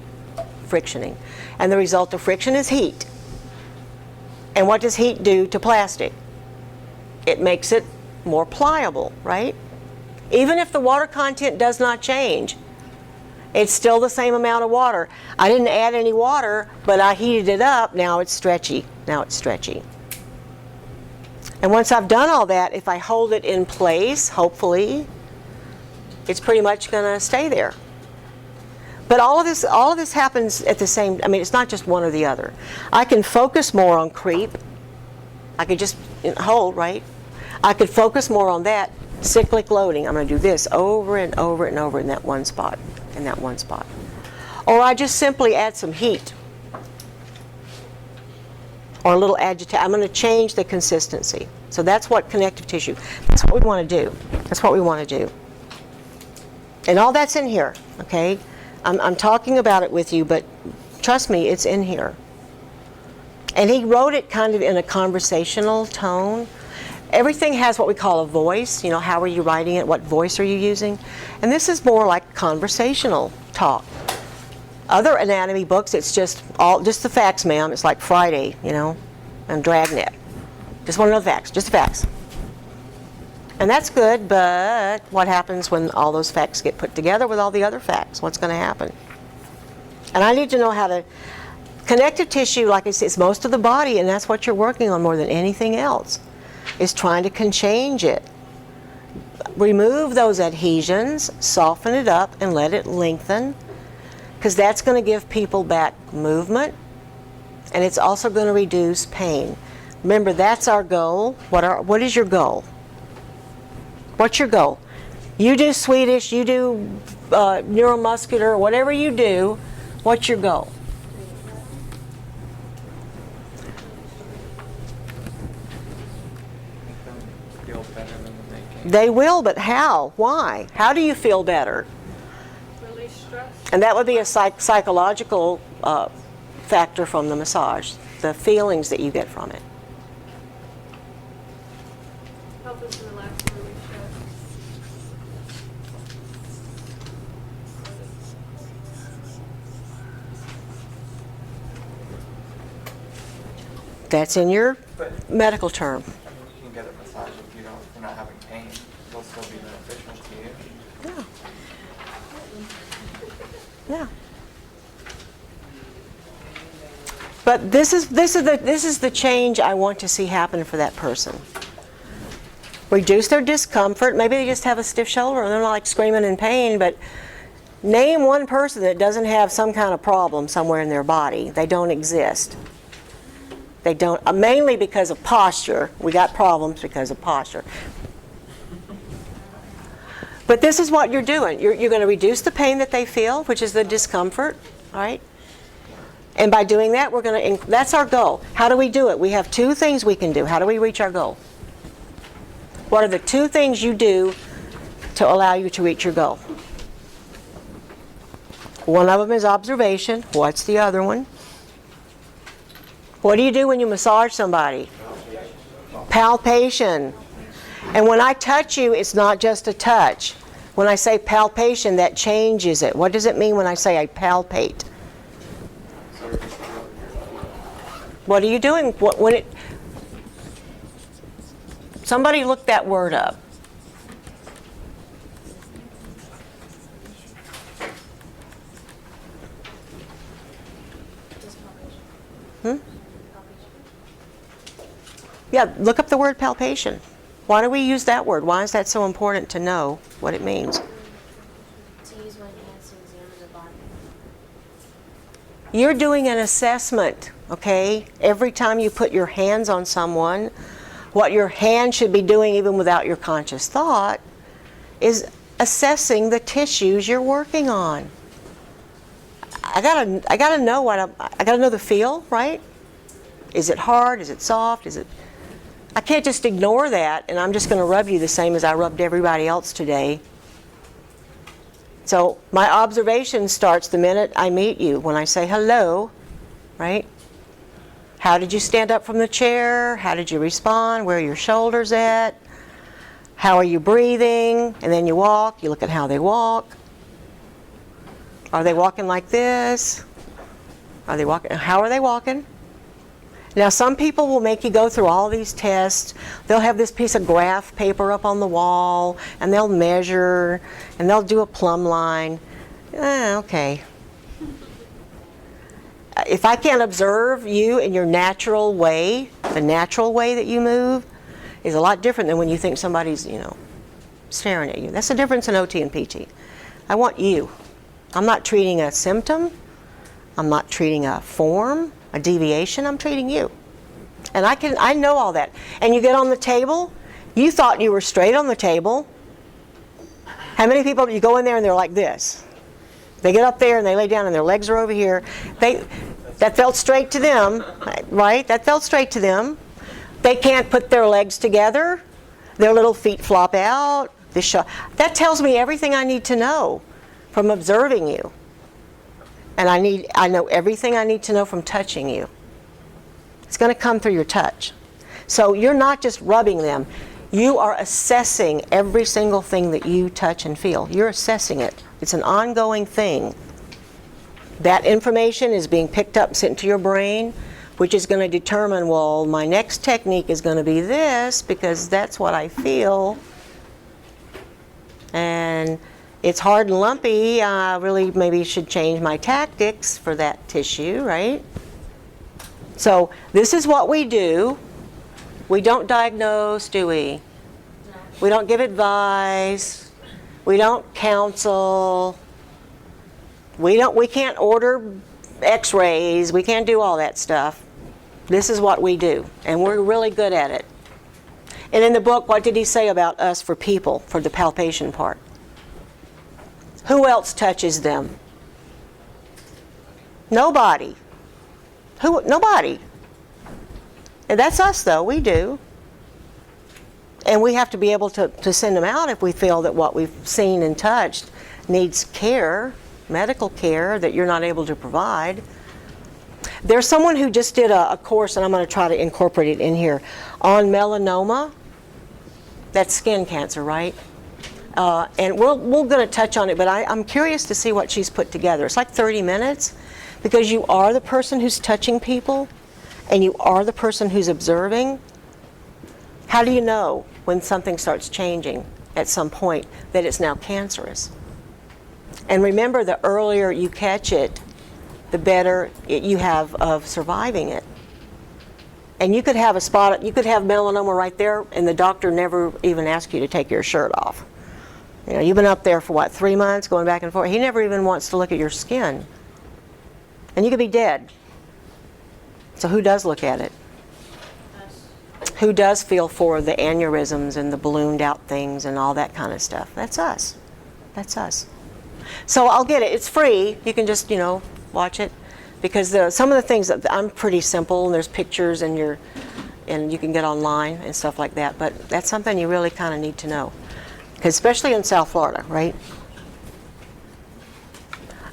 frictioning. And the result of friction is heat. And what does heat do to plastic? It makes it more pliable, right? Even if the water content does not change, it's still the same amount of water. I didn't add any water, but I heated it up. Now it's stretchy. Now it's stretchy. And once I've done all that, if I hold it in place, hopefully, it's pretty much going to stay there. But all of this happens at the same. I mean, it's not just one or the other. I can focus more on creep. I could just hold, right? I could focus more on that. Cyclic loading. I'm going to do this over and over and over in that one spot, in that one spot. Or I just simply add some heat. Or a little agitation. I'm going to change the consistency. So that's what connective tissue. That's what we want to do. That's what we want to do. And all that's in here, okay? I'm talking about it with you, but trust me, it's in here. And he wrote it kind of in a conversational tone. Everything has what we call a voice. You know, how are you writing it? What voice are you using? And this is more like conversational talk. Other anatomy books, it's just the facts, ma'am. It's like Friday, you know, and Dragnet. Just want to know the facts, just the facts. And that's good, but what happens when all those facts get put together with all the other facts? What's going to happen? And I need to know how to... Connective tissue, like I said, is most of the body, and that's what you're working on more than anything else, is trying to change it. Remove those adhesions, soften it up, and let it lengthen, because that's going to give people back movement, and it's also going to reduce pain. Remember, that's our goal. What is your goal? What's your goal? You do Swedish, you do neuromuscular, whatever you do, what's your goal? Feel better than they can. They will, but how? Why? How do you feel better? Release stress. And that would be a psychological factor from the massage, the feelings that you get from it. Help us relax and release stress. That's in your medical term. I mean, you can get a massage if you're not having pain. It'll still be beneficial to you. Yeah. Yeah. But this is the change I want to see happen for that person. Reduce their discomfort. Maybe they just have a stiff shoulder and they're not like screaming in pain, but name one person that doesn't have some kind of problem somewhere in their body. They don't exist. They don't, mainly because of posture. We got problems because of posture. But this is what you're doing. You're going to reduce the pain that they feel, which is the discomfort, right? And by doing that, we're going to, that's our goal. How do we do it? We have two things we can do. How do we reach our goal? What are the two things you do to allow you to reach your goal? One of them is observation. What's the other one? What do you do when you massage somebody? Palpation. And when I touch you, it's not just a touch. When I say palpation, that changes it. What does it mean when I say I palpate? What are you doing? Somebody look that word up. Yeah, look up the word palpation. Why do we use that word? Why is that so important to know what it means? To use my hands to examine the body. You're doing an assessment, okay? Every time you put your hands on someone, what your hand should be doing even without your conscious thought is assessing the tissues you're working on. I gotta know I gotta know the feel, right? Is it hard? Is it soft? I can't just ignore that and I'm just going to rub you the same as I rubbed everybody else today. So my observation starts the minute I meet you. When I say hello, right? How did you stand up from the chair? How did you respond? Where are your shoulders at? How are you breathing? And then you walk. You look at how they walk. Are they walking like this? Are they walking? How are they walking? Now, some people will make you go through all these tests. They'll have this piece of graph paper up on the wall, and they'll measure, and they'll do a plumb line. Okay. If I can't observe you in your natural way, the natural way that you move is a lot different than when you think somebody's, staring at you. That's the difference in OT and PT. I want you. I'm not treating a symptom. I'm not treating a form, a deviation. I'm treating you. And I know all that. And you get on the table, you thought you were straight on the table. How many people, you go in there and they're like this? They get up there and they lay down and their legs are over here. That felt straight to them, right? That felt straight to them. They can't put their legs together. Their little feet flop out. That tells me everything I need to know from observing you. And I know everything I need to know from touching you. It's going to come through your touch. So you're not just rubbing them. You are assessing every single thing that you touch and feel. You're assessing it. It's an ongoing thing. That information is being picked up and sent to your brain, which is going to determine, well, my next technique is going to be this because that's what I feel. And it's hard and lumpy. I really maybe should change my tactics for that tissue, right? So this is what we do. We don't diagnose, do we? No. We don't give advice. We don't counsel. We can't order x-rays. We can't do all that stuff. This is what we do, and we're really good at it. And in the book, what did he say about us for people, for the palpation part? Who else touches them? Nobody. Nobody. And that's us, though. We do. And we have to be able to send them out if we feel that what we've seen and touched needs care, medical care, that you're not able to provide. There's someone who just did a course, and I'm going to try to incorporate it in here, on melanoma. That's skin cancer, right? And we're going to touch on it, but I'm curious to see what she's put together. It's like 30 minutes, because you are the person who's touching people, and you are the person who's observing. How do you know when something starts changing at some point that it's now cancerous? And remember, the earlier you catch it, the better you have of surviving it. And you could have you could have melanoma right there, and the doctor never even asked you to take your shirt off. You've been up there for what, 3 months, going back and forth. He never even wants to look at your skin. And you could be dead. So who does look at it? Who does feel for the aneurysms and the ballooned out things and all that kind of stuff? That's us. That's us. So I'll get it. It's free. You can just, watch it. Because some of the things that I'm pretty simple, and there's pictures and you can get online and stuff like that. But that's something you really kind of need to know. Especially in South Florida, right?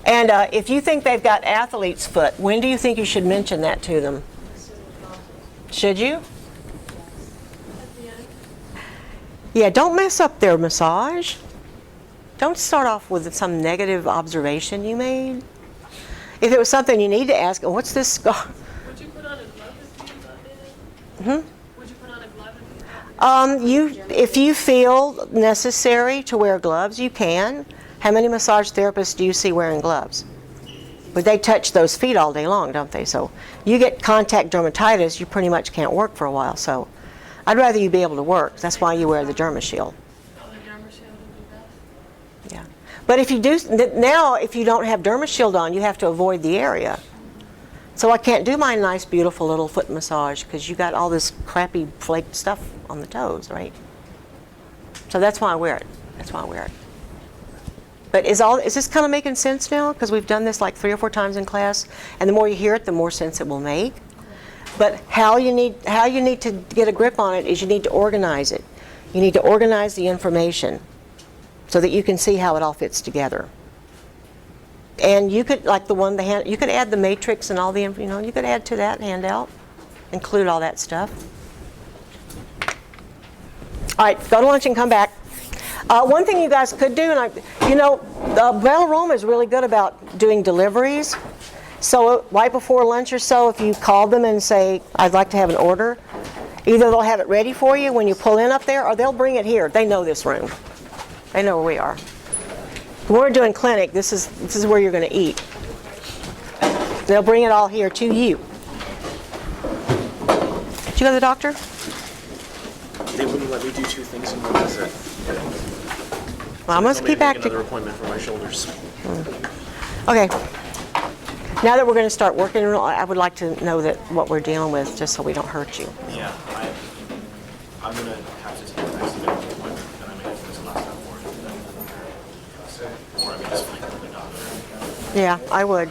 And if you think they've got athlete's foot, when do you think you should mention that to them? Should you? Yeah, don't mess up their massage. Don't start off with some negative observation you made. If it was something you need to ask, what's this scar? Would you put on a glove if you got it? Would you put on a glove? If you feel necessary to wear gloves, you can. How many massage therapists do you see wearing gloves? But they touch those feet all day long, don't they? So you get contact dermatitis, you pretty much can't work for a while. So I'd rather you be able to work. That's why you wear the DermaShield. Oh, the DermaShield would be best. Yeah. But if you do, now if you don't have DermaShield on, you have to avoid the area. So I can't do my nice, beautiful little foot massage because you got all this crappy flake stuff on the toes, right? So that's why I wear it. That's why I wear it. But is this kind of making sense now? Because we've done this like 3 or 4 times in class, and the more you hear it, the more sense it will make. But how you need to get a grip on it is you need to organize it. You need to organize the information so that you can see how it all fits together. And you could, like you could add the matrix and all the, you could add to that handout, include all that stuff. All right, go to lunch and come back. One thing you guys could do, and Valeroma is really good about doing deliveries. So right before lunch or so, if you call them and say, I'd like to have an order, either they'll have it ready for you when you pull in up there, or they'll bring it here. They know this room. They know where we are. When we're doing clinic, this is where you're going to eat. They'll bring it all here to you. Did you go to the doctor? They wouldn't let me do two things in one visit. Well, I must keep acting. Another appointment for my shoulders. Okay. Now that we're going to start working, I would like to know that what we're dealing with, just so we don't hurt you. Yeah, I'm gonna have to take an accident appointment, and I may have to miss the last time or I may just find another doctor. Yeah, I would.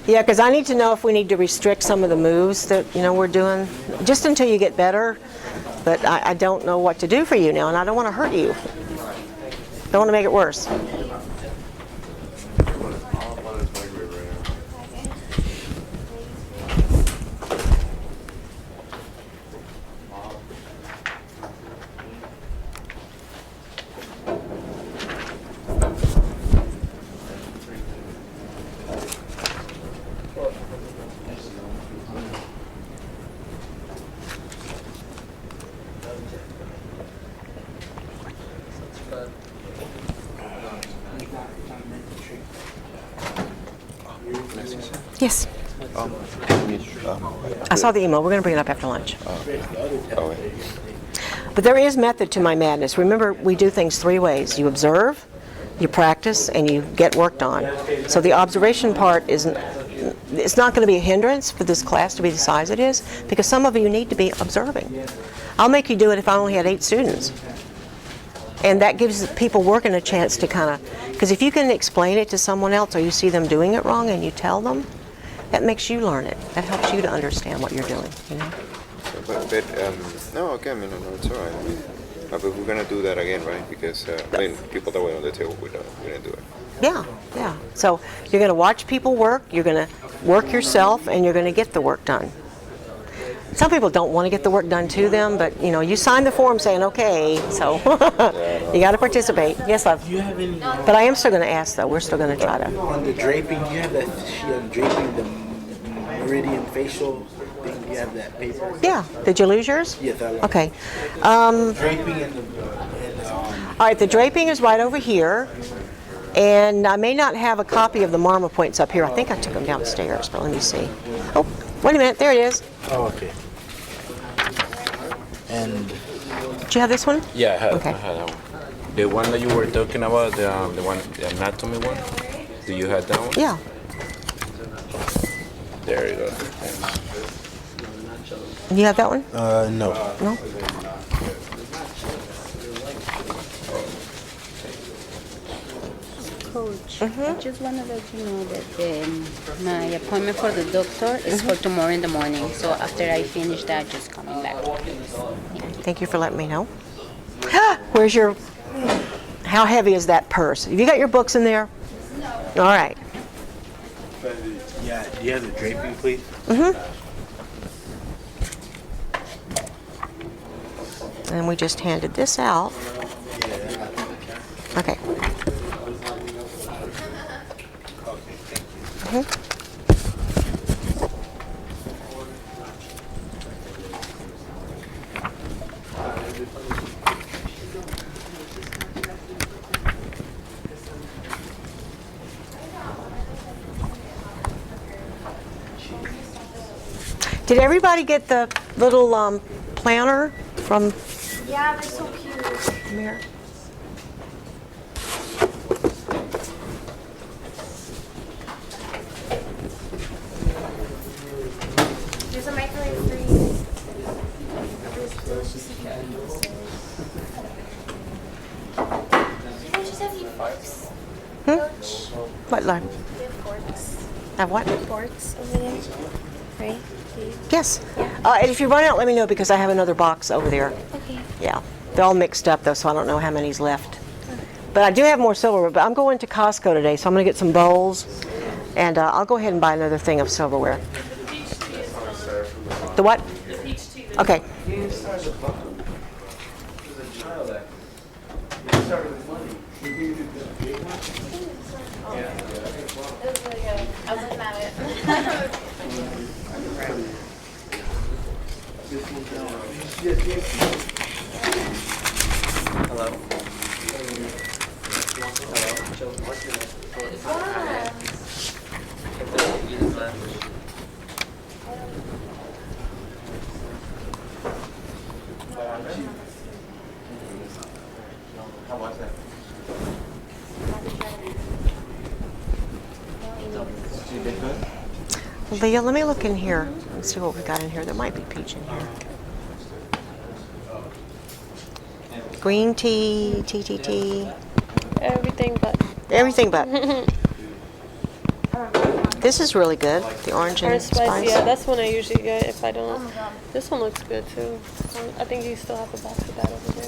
Yeah, because I need to know if we need to restrict some of the moves that we're doing, just until you get better. But I don't know what to do for you now, and I don't want to hurt you. Don't want to make it worse. Yes. I saw the email. We're going to bring it up after lunch. But there is method to my madness. Remember, we do things three ways. You observe, you practice, and you get worked on. So the observation part it's not going to be a hindrance for this class to be the size it is, because some of you need to be observing. I'll make you do it if I only had 8 students. And that gives people working a chance to kind of, because if you can explain it to someone else or you see them doing it wrong and you tell them, that makes you learn it. That helps you to understand what you're doing, But no, okay, no, it's all right. But we're going to do that again, right? Because, people that were on the table, we're going to do it. Yeah. So you're going to watch people work, you're going to work yourself, and you're going to get the work done. Some people don't want to get the work done to them, but you sign the form saying, okay, so you got to participate. Yes, love. Do you have any? But I am still going to ask, though. We're still going to try to. On the draping, do you have that sheet on draping, the meridian facial thing? Do you have that paper? Yeah. Did you lose yours? Yes, I lost. Okay. Draping and All right, the draping is right over here. And I may not have a copy of the marma points up here. I think I took them downstairs, but let me see. Oh, wait a minute. There it is. Oh, okay. And Did you have this one? Yeah, I had Okay. that one. The one that you were talking about, the anatomy one. Do you have that one? Yeah. There you go. You have that one? no. No? Coach, I just want to let you know that my appointment for the doctor is for tomorrow in the morning. So after I finish that, just coming back. Thank you for letting me know. Where's your... How heavy is that purse? Have you got your books in there? No. All right. Yeah, do you have the draping, please? And we just handed this out. Okay. Did everybody get the little planner from Yeah, they're so cute. Mir? There's a microwave freeze. You guys just have any forks? Coach, What line? we have forks. Have what? Forks over there. Right? Yes. And if you run out, let me know because I have another box over there. Okay. Yeah. They're all mixed up though, so I don't know how many's left. But I do have more silverware. But I'm going to Costco today, so I'm going to get some bowls. And I'll go ahead and buy another thing of silverware. The what? Okay. was really good. I was looking at it. Hello. How was it? Did you get good? Leah, let me look in here and see what we got in here. There might be peach in here. Green tea, TTT, Everything but everything but. This is really good, the orange and orange spice. spice. Yeah, that's one I usually get if I don't. This one looks good too. I think you still have a box of that over there.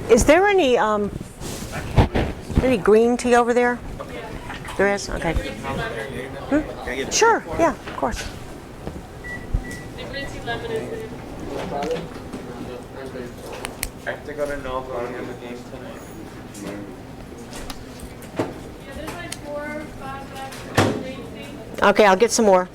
Is there any green tea over there? There is? Okay. Sure, yeah, of course. The green tea lemon is in. I have to go to North Carolina on the game tonight. Yeah, there's like 4 or 5 bags of green tea. Okay, I'll get some more.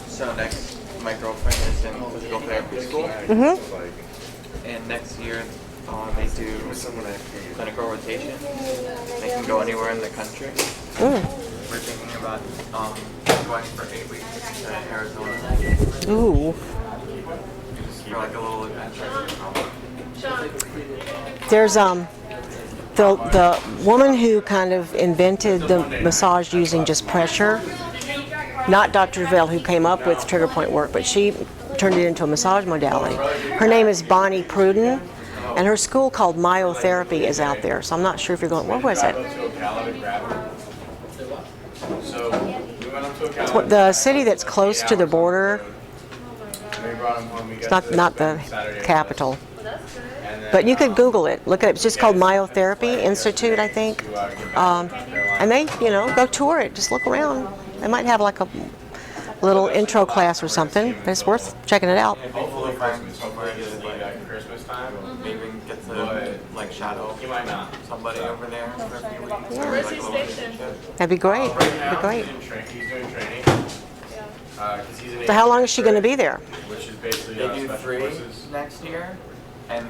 So next, my girlfriend is in physical therapy school, and next year they do clinical rotation. They can go anywhere in the country. We're thinking about going for 8 weeks to Arizona. Ooh. For like a little adventure. There's the woman who kind of invented the massage using just pressure, not Dr. Vell who came up with trigger point work, but she turned it into a massage modality. Her name is Bonnie Pruden, and her school called Myotherapy is out there. So I'm not sure if you're going, what was it? It's the city that's close to the border. It's not the capital. But you could Google it. Look at it. It's just called Myotherapy Institute, I think. And they, go tour it. Just look around. They might have like a little intro class or something. But it's worth checking it out. Hopefully find somewhere to maybe get to like shadow somebody over there for a few weeks. Yeah. Where's he stationed? That'd be great. That'd be great. He's doing training. So how long is she going to be there? Which is basically They do special 3 forces. next year, and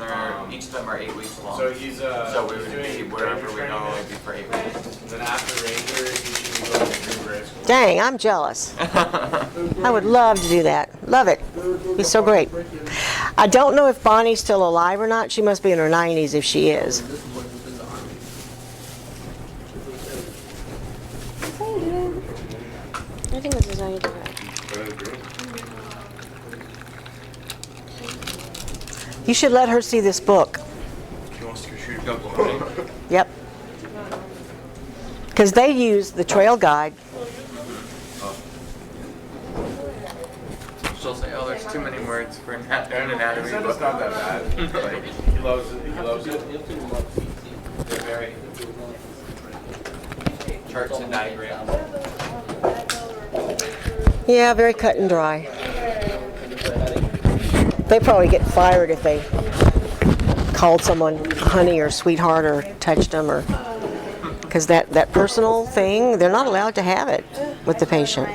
each of them are 8 weeks long. So he's so we would be doing wherever ranger we training go, now. it'd be for 8 weeks. And then after Ranger, he should be going to grade school. Dang, I'm jealous. I would love to do that. Love it. He's so great. I don't know if Bonnie's still alive or not. She must be in her 90s if she is. I think this is how you do it. You should let her see this book. She wants to shoot a gun. Yep. Because they use the trail guide. She'll say, "Oh, there's too many words for an anatomy." He said it's not that bad. Like, he loves it. He loves it. They're very charts and diagrams. Yeah, very cut and dry. They probably get fired if they called someone honey or sweetheart or touched them, or because that personal thing, they're not allowed to have it with the patient.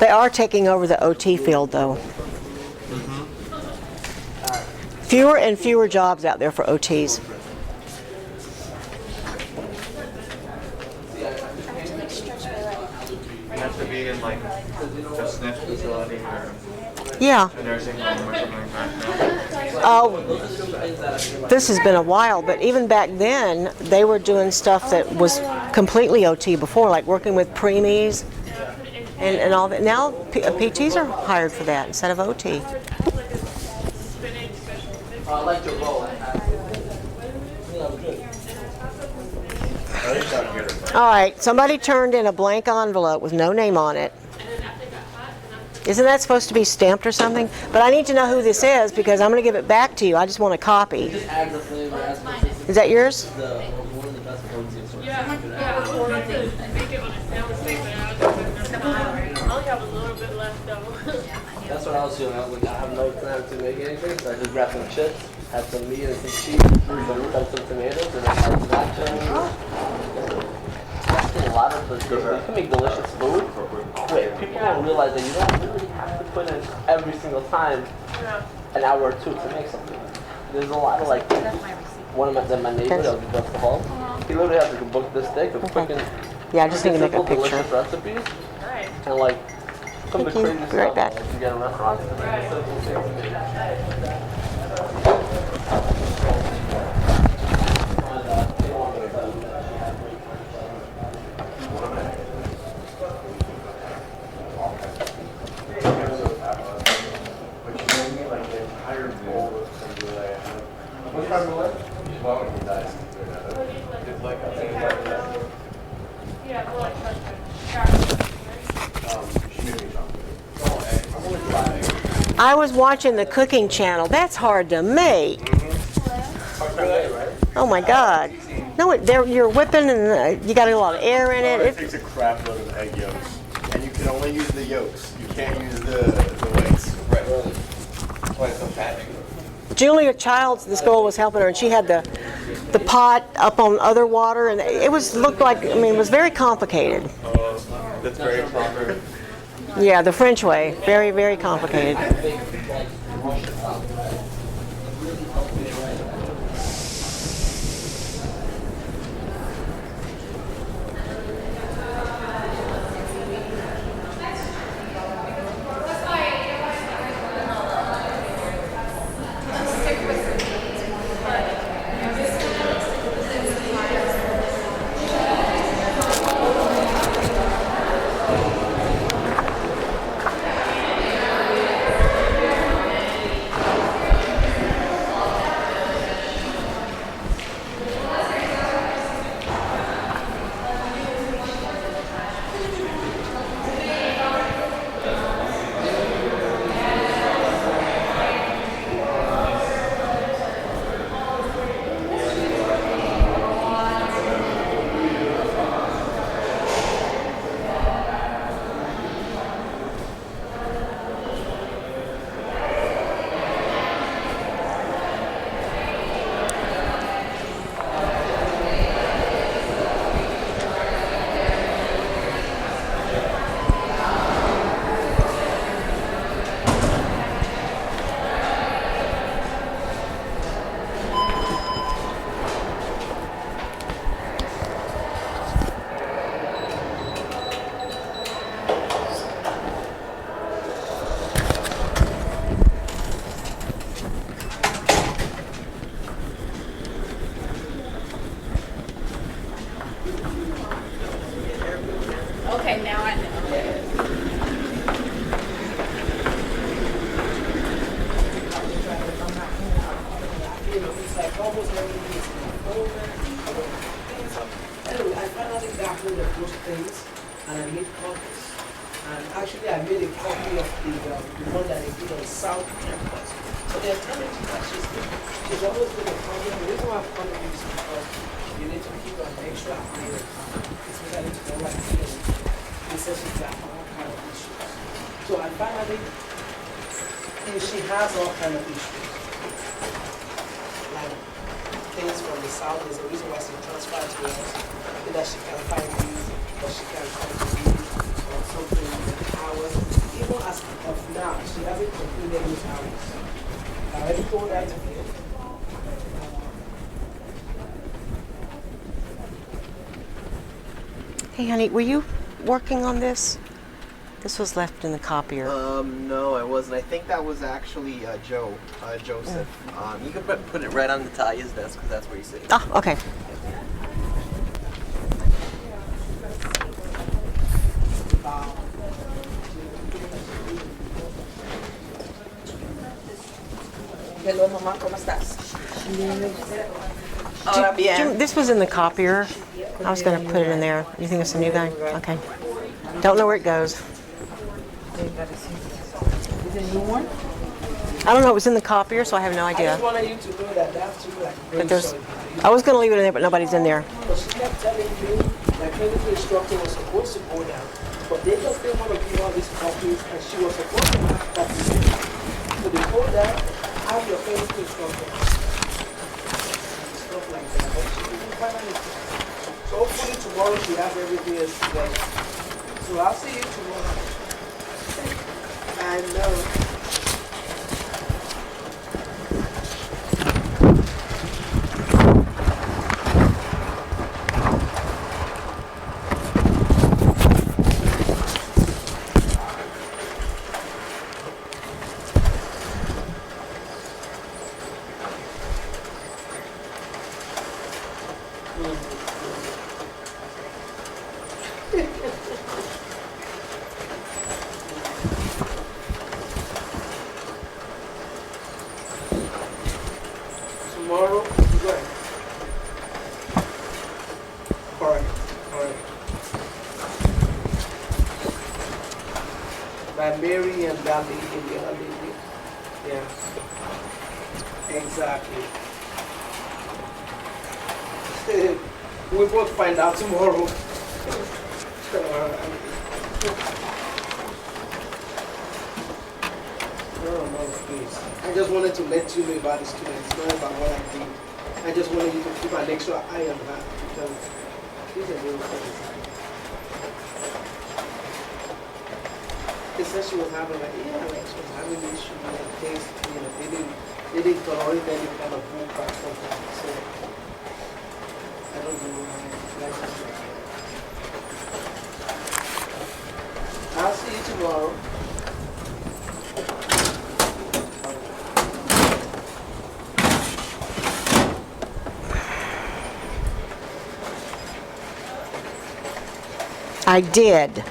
They are taking over the OT field, though. Fewer and fewer jobs out there for OTs. You have to be in like a SNF facility or Yeah. a nursing home or something like that. Oh, this has been a while, but even back then, they were doing stuff that was completely OT before, like working with preemies and all that. Now, PTs are hired for that instead of OT. I like your role. All right, somebody turned in a blank envelope with no name on it. Isn't that supposed to be stamped or something? But I need to know who this is because I'm going to give it back to you. I just want a copy. Just add the flavor as consistent. Is that yours? One of the best proteins. Yeah, we'll have to make it on a sandwich thing, but I only have a little bit left though. That's what I was doing. I was like, I have no time to make anything, so I just grabbed some chips, had some meat and some cheese, cut some tomatoes, and then add some nachos. A lot of the you can make delicious food quick. People don't realize that you don't really have to put in every single time an hour or two to make something. There's a lot of like one of my neighbor that was across the hall. He literally has like a book this thick of cooking. Yeah, I just need to make a simple, picture. delicious recipes and like some of the crazy Be right stuff back. like you get in restaurants. Simple things. I was watching the cooking channel. That's hard to make. Oh my God. No, you're whipping and you got a lot of air in it. It takes a crap load of egg yolks, and you can only use the yolks. You can't use the whites. Right. That's why it's so fattening. Julia Childs, this girl was helping her, and she had the pot up on other water, and it looked like, I mean, it was very complicated. That's very proper. Yeah, the French way, very, very complicated. Okay, now I know. Anyway, I finally got rid of those things and I made copies. And actually I made a copy of the one that I did on South Campus. But they're telling me that she's always been a problem. The reason why I've come to this is because you need to keep an extra eye on her. Especially to know what it says she's got all kind of issues. So I finally, and she has all kind of issues. Like things from the south is the reason why she transferred to us. That she can find these, or she can come to these, or something in hours. Even as of now, she hasn't completed these hours. I already told that to him. Hey, honey, were you working on this? This was left in the copier. No, I wasn't. I think that was actually Joseph. You can put it right on Natalia's desk because that's where he's sitting. Oh, okay. Hello, mamá, ¿cómo estás? Ahora bien. Jim, this was in the copier. I was going to put it in there. You think it's a new guy? Okay. Don't know where it goes. Is it a new one? I don't know. It was in the copier, so I have no I idea. just wanted you to know that that's too, like, But I was going to leave it in there, but nobody's in there. But she kept telling me that clinical instructor was supposed to go down, but they just didn't want to give all these copies, and she was supposed to have copies. So they told her, have your clinical instructor. Stuff like that. But she didn't find anything. So hopefully tomorrow she has everything else together. So I'll see you tomorrow. I know. Tomorrow, good. Correct, correct. By Mary and that lady, the other lady. Yeah. Exactly. We both find out tomorrow. No, please. I just wanted to let you know about the students, not about what I did. I just wanted you to keep an extra eye on that because she's a real person. They said she was having like, she was having issues like things, they didn't tolerate any kind of book or something. So I don't know why. I'll see you tomorrow. I did.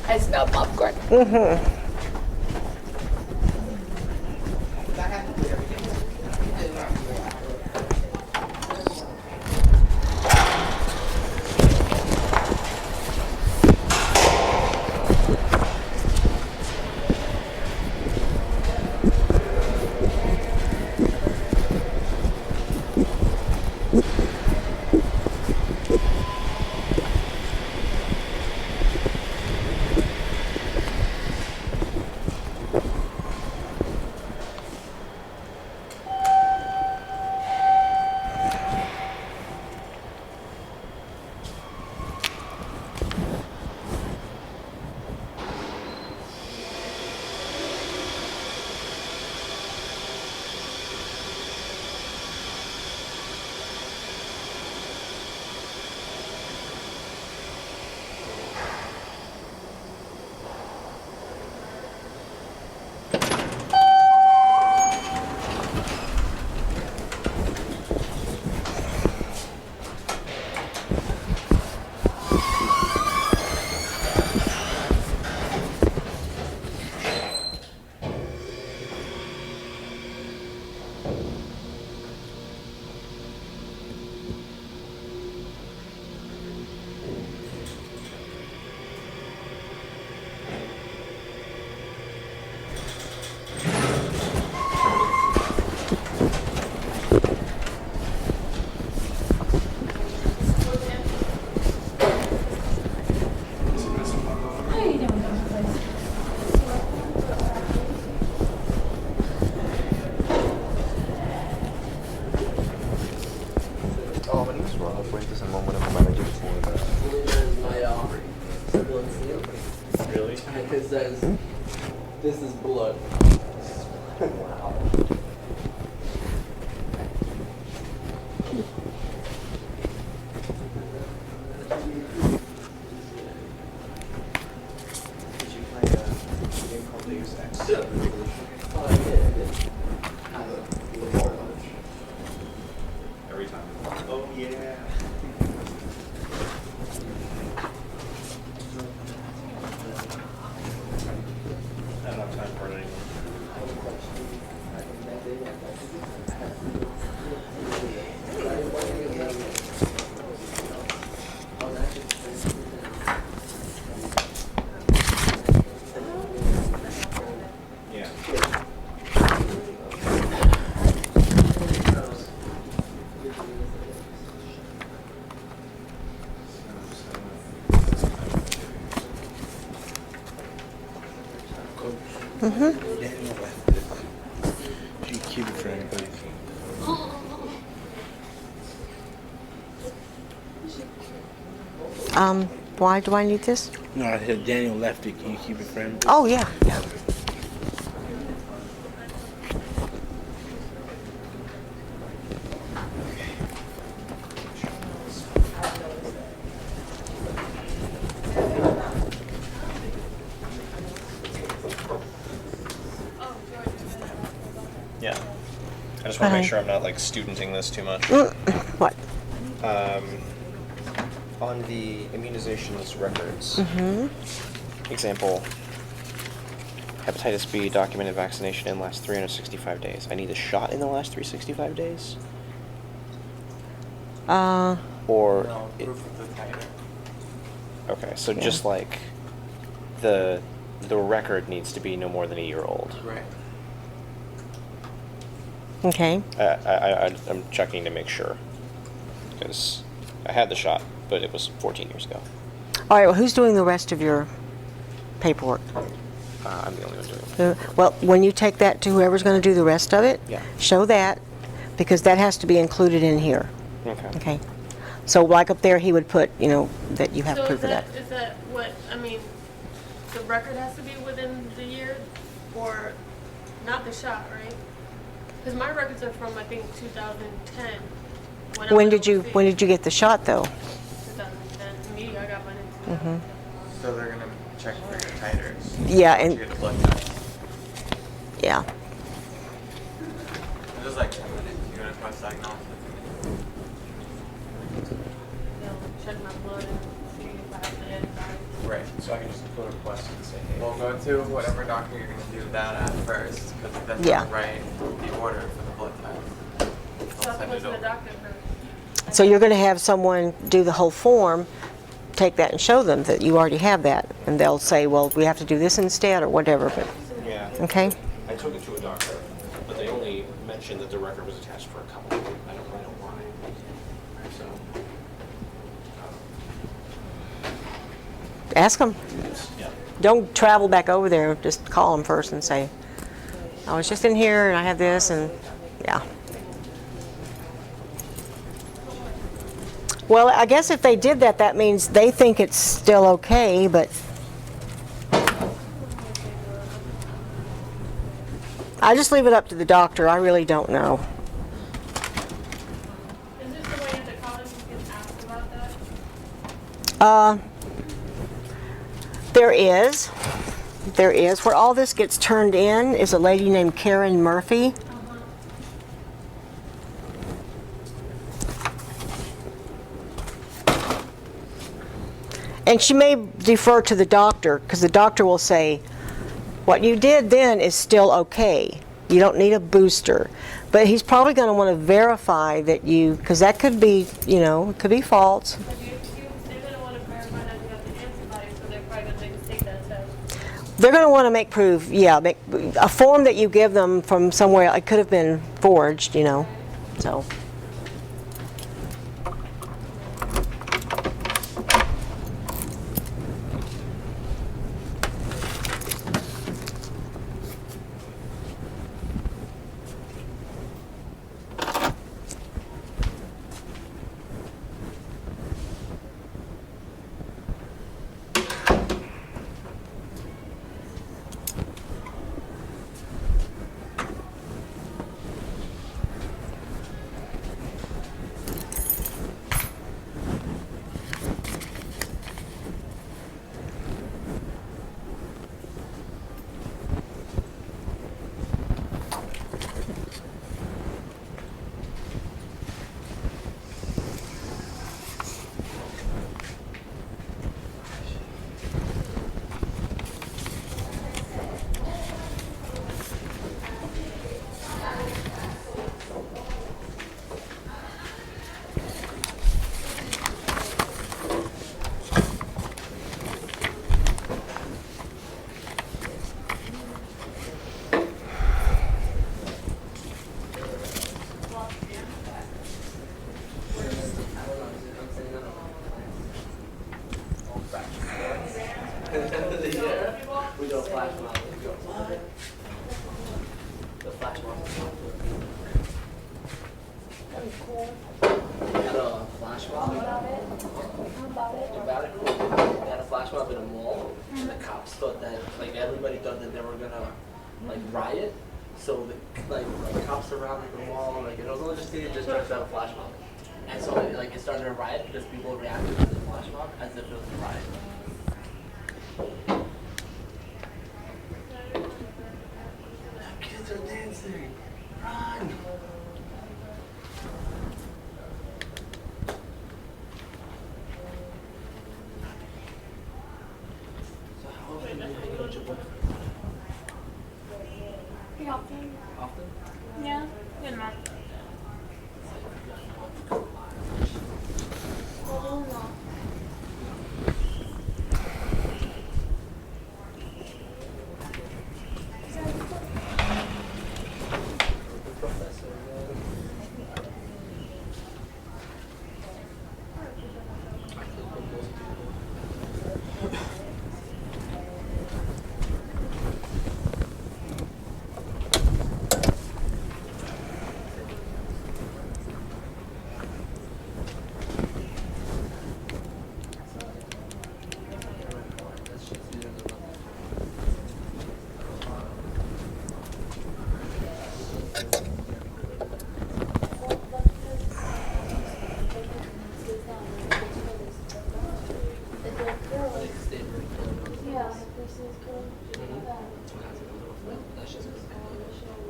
I smell popcorn. Really? Because this is blood. Wow. Did you play a game called Deus Ex? Oh, I did. Every time. Oh yeah. I don't have time for it anymore. Yeah. You keep it for anybody. Why do I need this? No, I said Daniel left it. Can you keep it for him? Oh, yeah. Yeah. Yeah. I just want to make sure I'm not like studenting this too much. What? On the immunizations records, Mm-hmm. example, hepatitis B documented vaccination in the last 365 days. I need a shot in the last 365 days? Or No, proof of the titer. okay, so Yeah. just like the record needs to be no more than a year old. Right. Okay. I'm checking to make sure because I had the shot, but it was 14 years ago. All right, well, who's doing the rest of your paperwork? I'm the only one doing it. Well, when you take that to whoever's going to do the rest of it, Yeah. show that, because that has to be included in here. Okay. Okay? So like up there, he would put, that you have So proof of that. is that what, I mean, the record has to be within the year, or not the shot, right? Because my records are from, I think, 2010. I When went did you overseas. get the shot, though? 2010. Me, I got mine in 2010. Mm-hmm. So they're gonna check for your titers. Yeah, and- You get a blood test. Yeah. It's just like 10 minutes. You're gonna press diagnostic. They'll check my blood and see if I have the antibodies. Right. So I can just put a request and say, hey. We'll go to whatever doctor you're going to do that at first, because then Yeah. they'll write the order for the blood test. So They'll I'm send going it to the over. doctor first. So you're going to have someone do the whole form, take that and show them that you already have that, and they'll say, well, we have to do this instead or whatever. But Yeah. okay. I took it to a doctor, but they only mentioned that the record was attached for a couple. I don't really know why. So. Ask them. Yeah. Don't travel back over there. Just call them first and say, I was just in here and I have this, and yeah. Well, I guess if they did that, that means they think it's still okay, but I just leave it up to the doctor. I really don't know. Is this the way you have to call them and ask about that? There is. Where all this gets turned in is a lady named Karen Murphy. And she may defer to the doctor, because the doctor will say, what you did then is still okay. You don't need a booster. But he's probably going to want to verify that you, because that could be, it could be false. They're going to want to verify that you have the antibodies, so they're probably going to take that test. They're going to want to make proof, make a form that you give them from somewhere. It could have been forged, so. Riot, so the cops surrounded the wall, it was all just a flash mob, and so it started a riot because people reacted to the flash mob as if it was a riot. The kids are dancing, run! So how often do you hang out with your boyfriend? Pretty often. Often? Yeah, good enough. Well, no.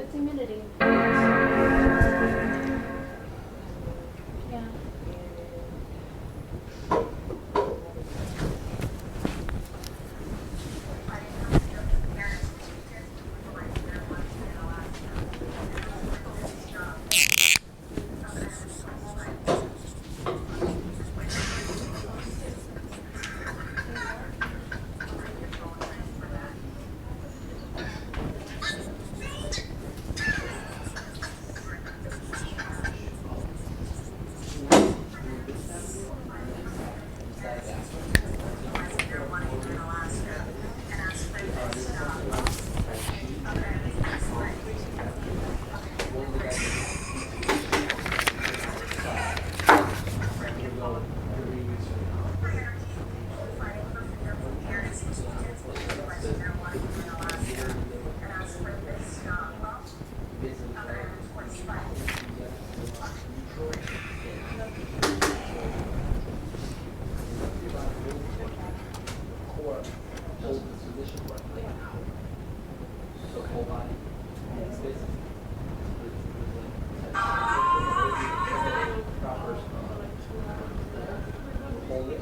It's humidity. Yeah. position for like an hour. So whole body. And it's basically proper hold it.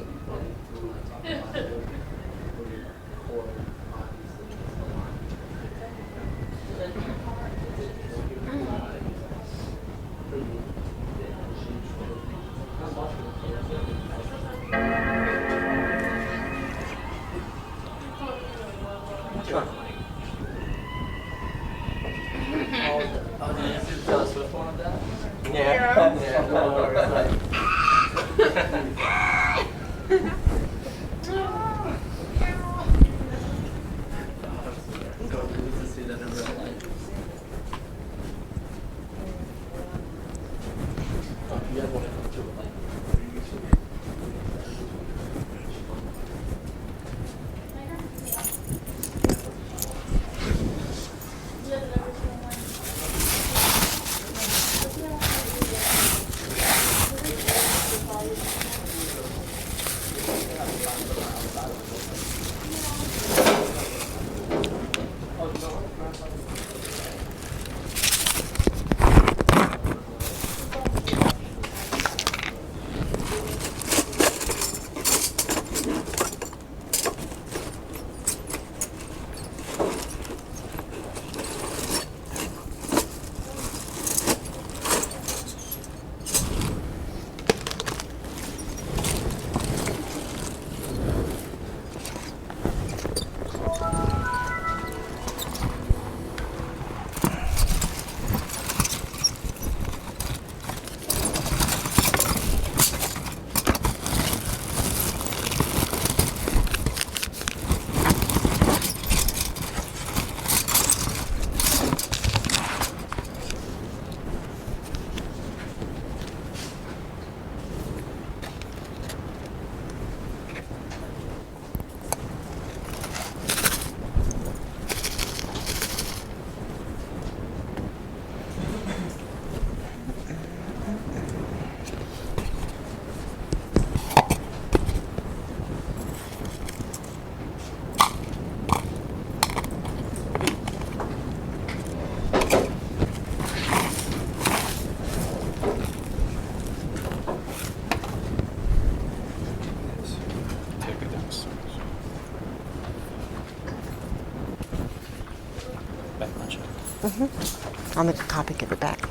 I'll make a copy, give it back.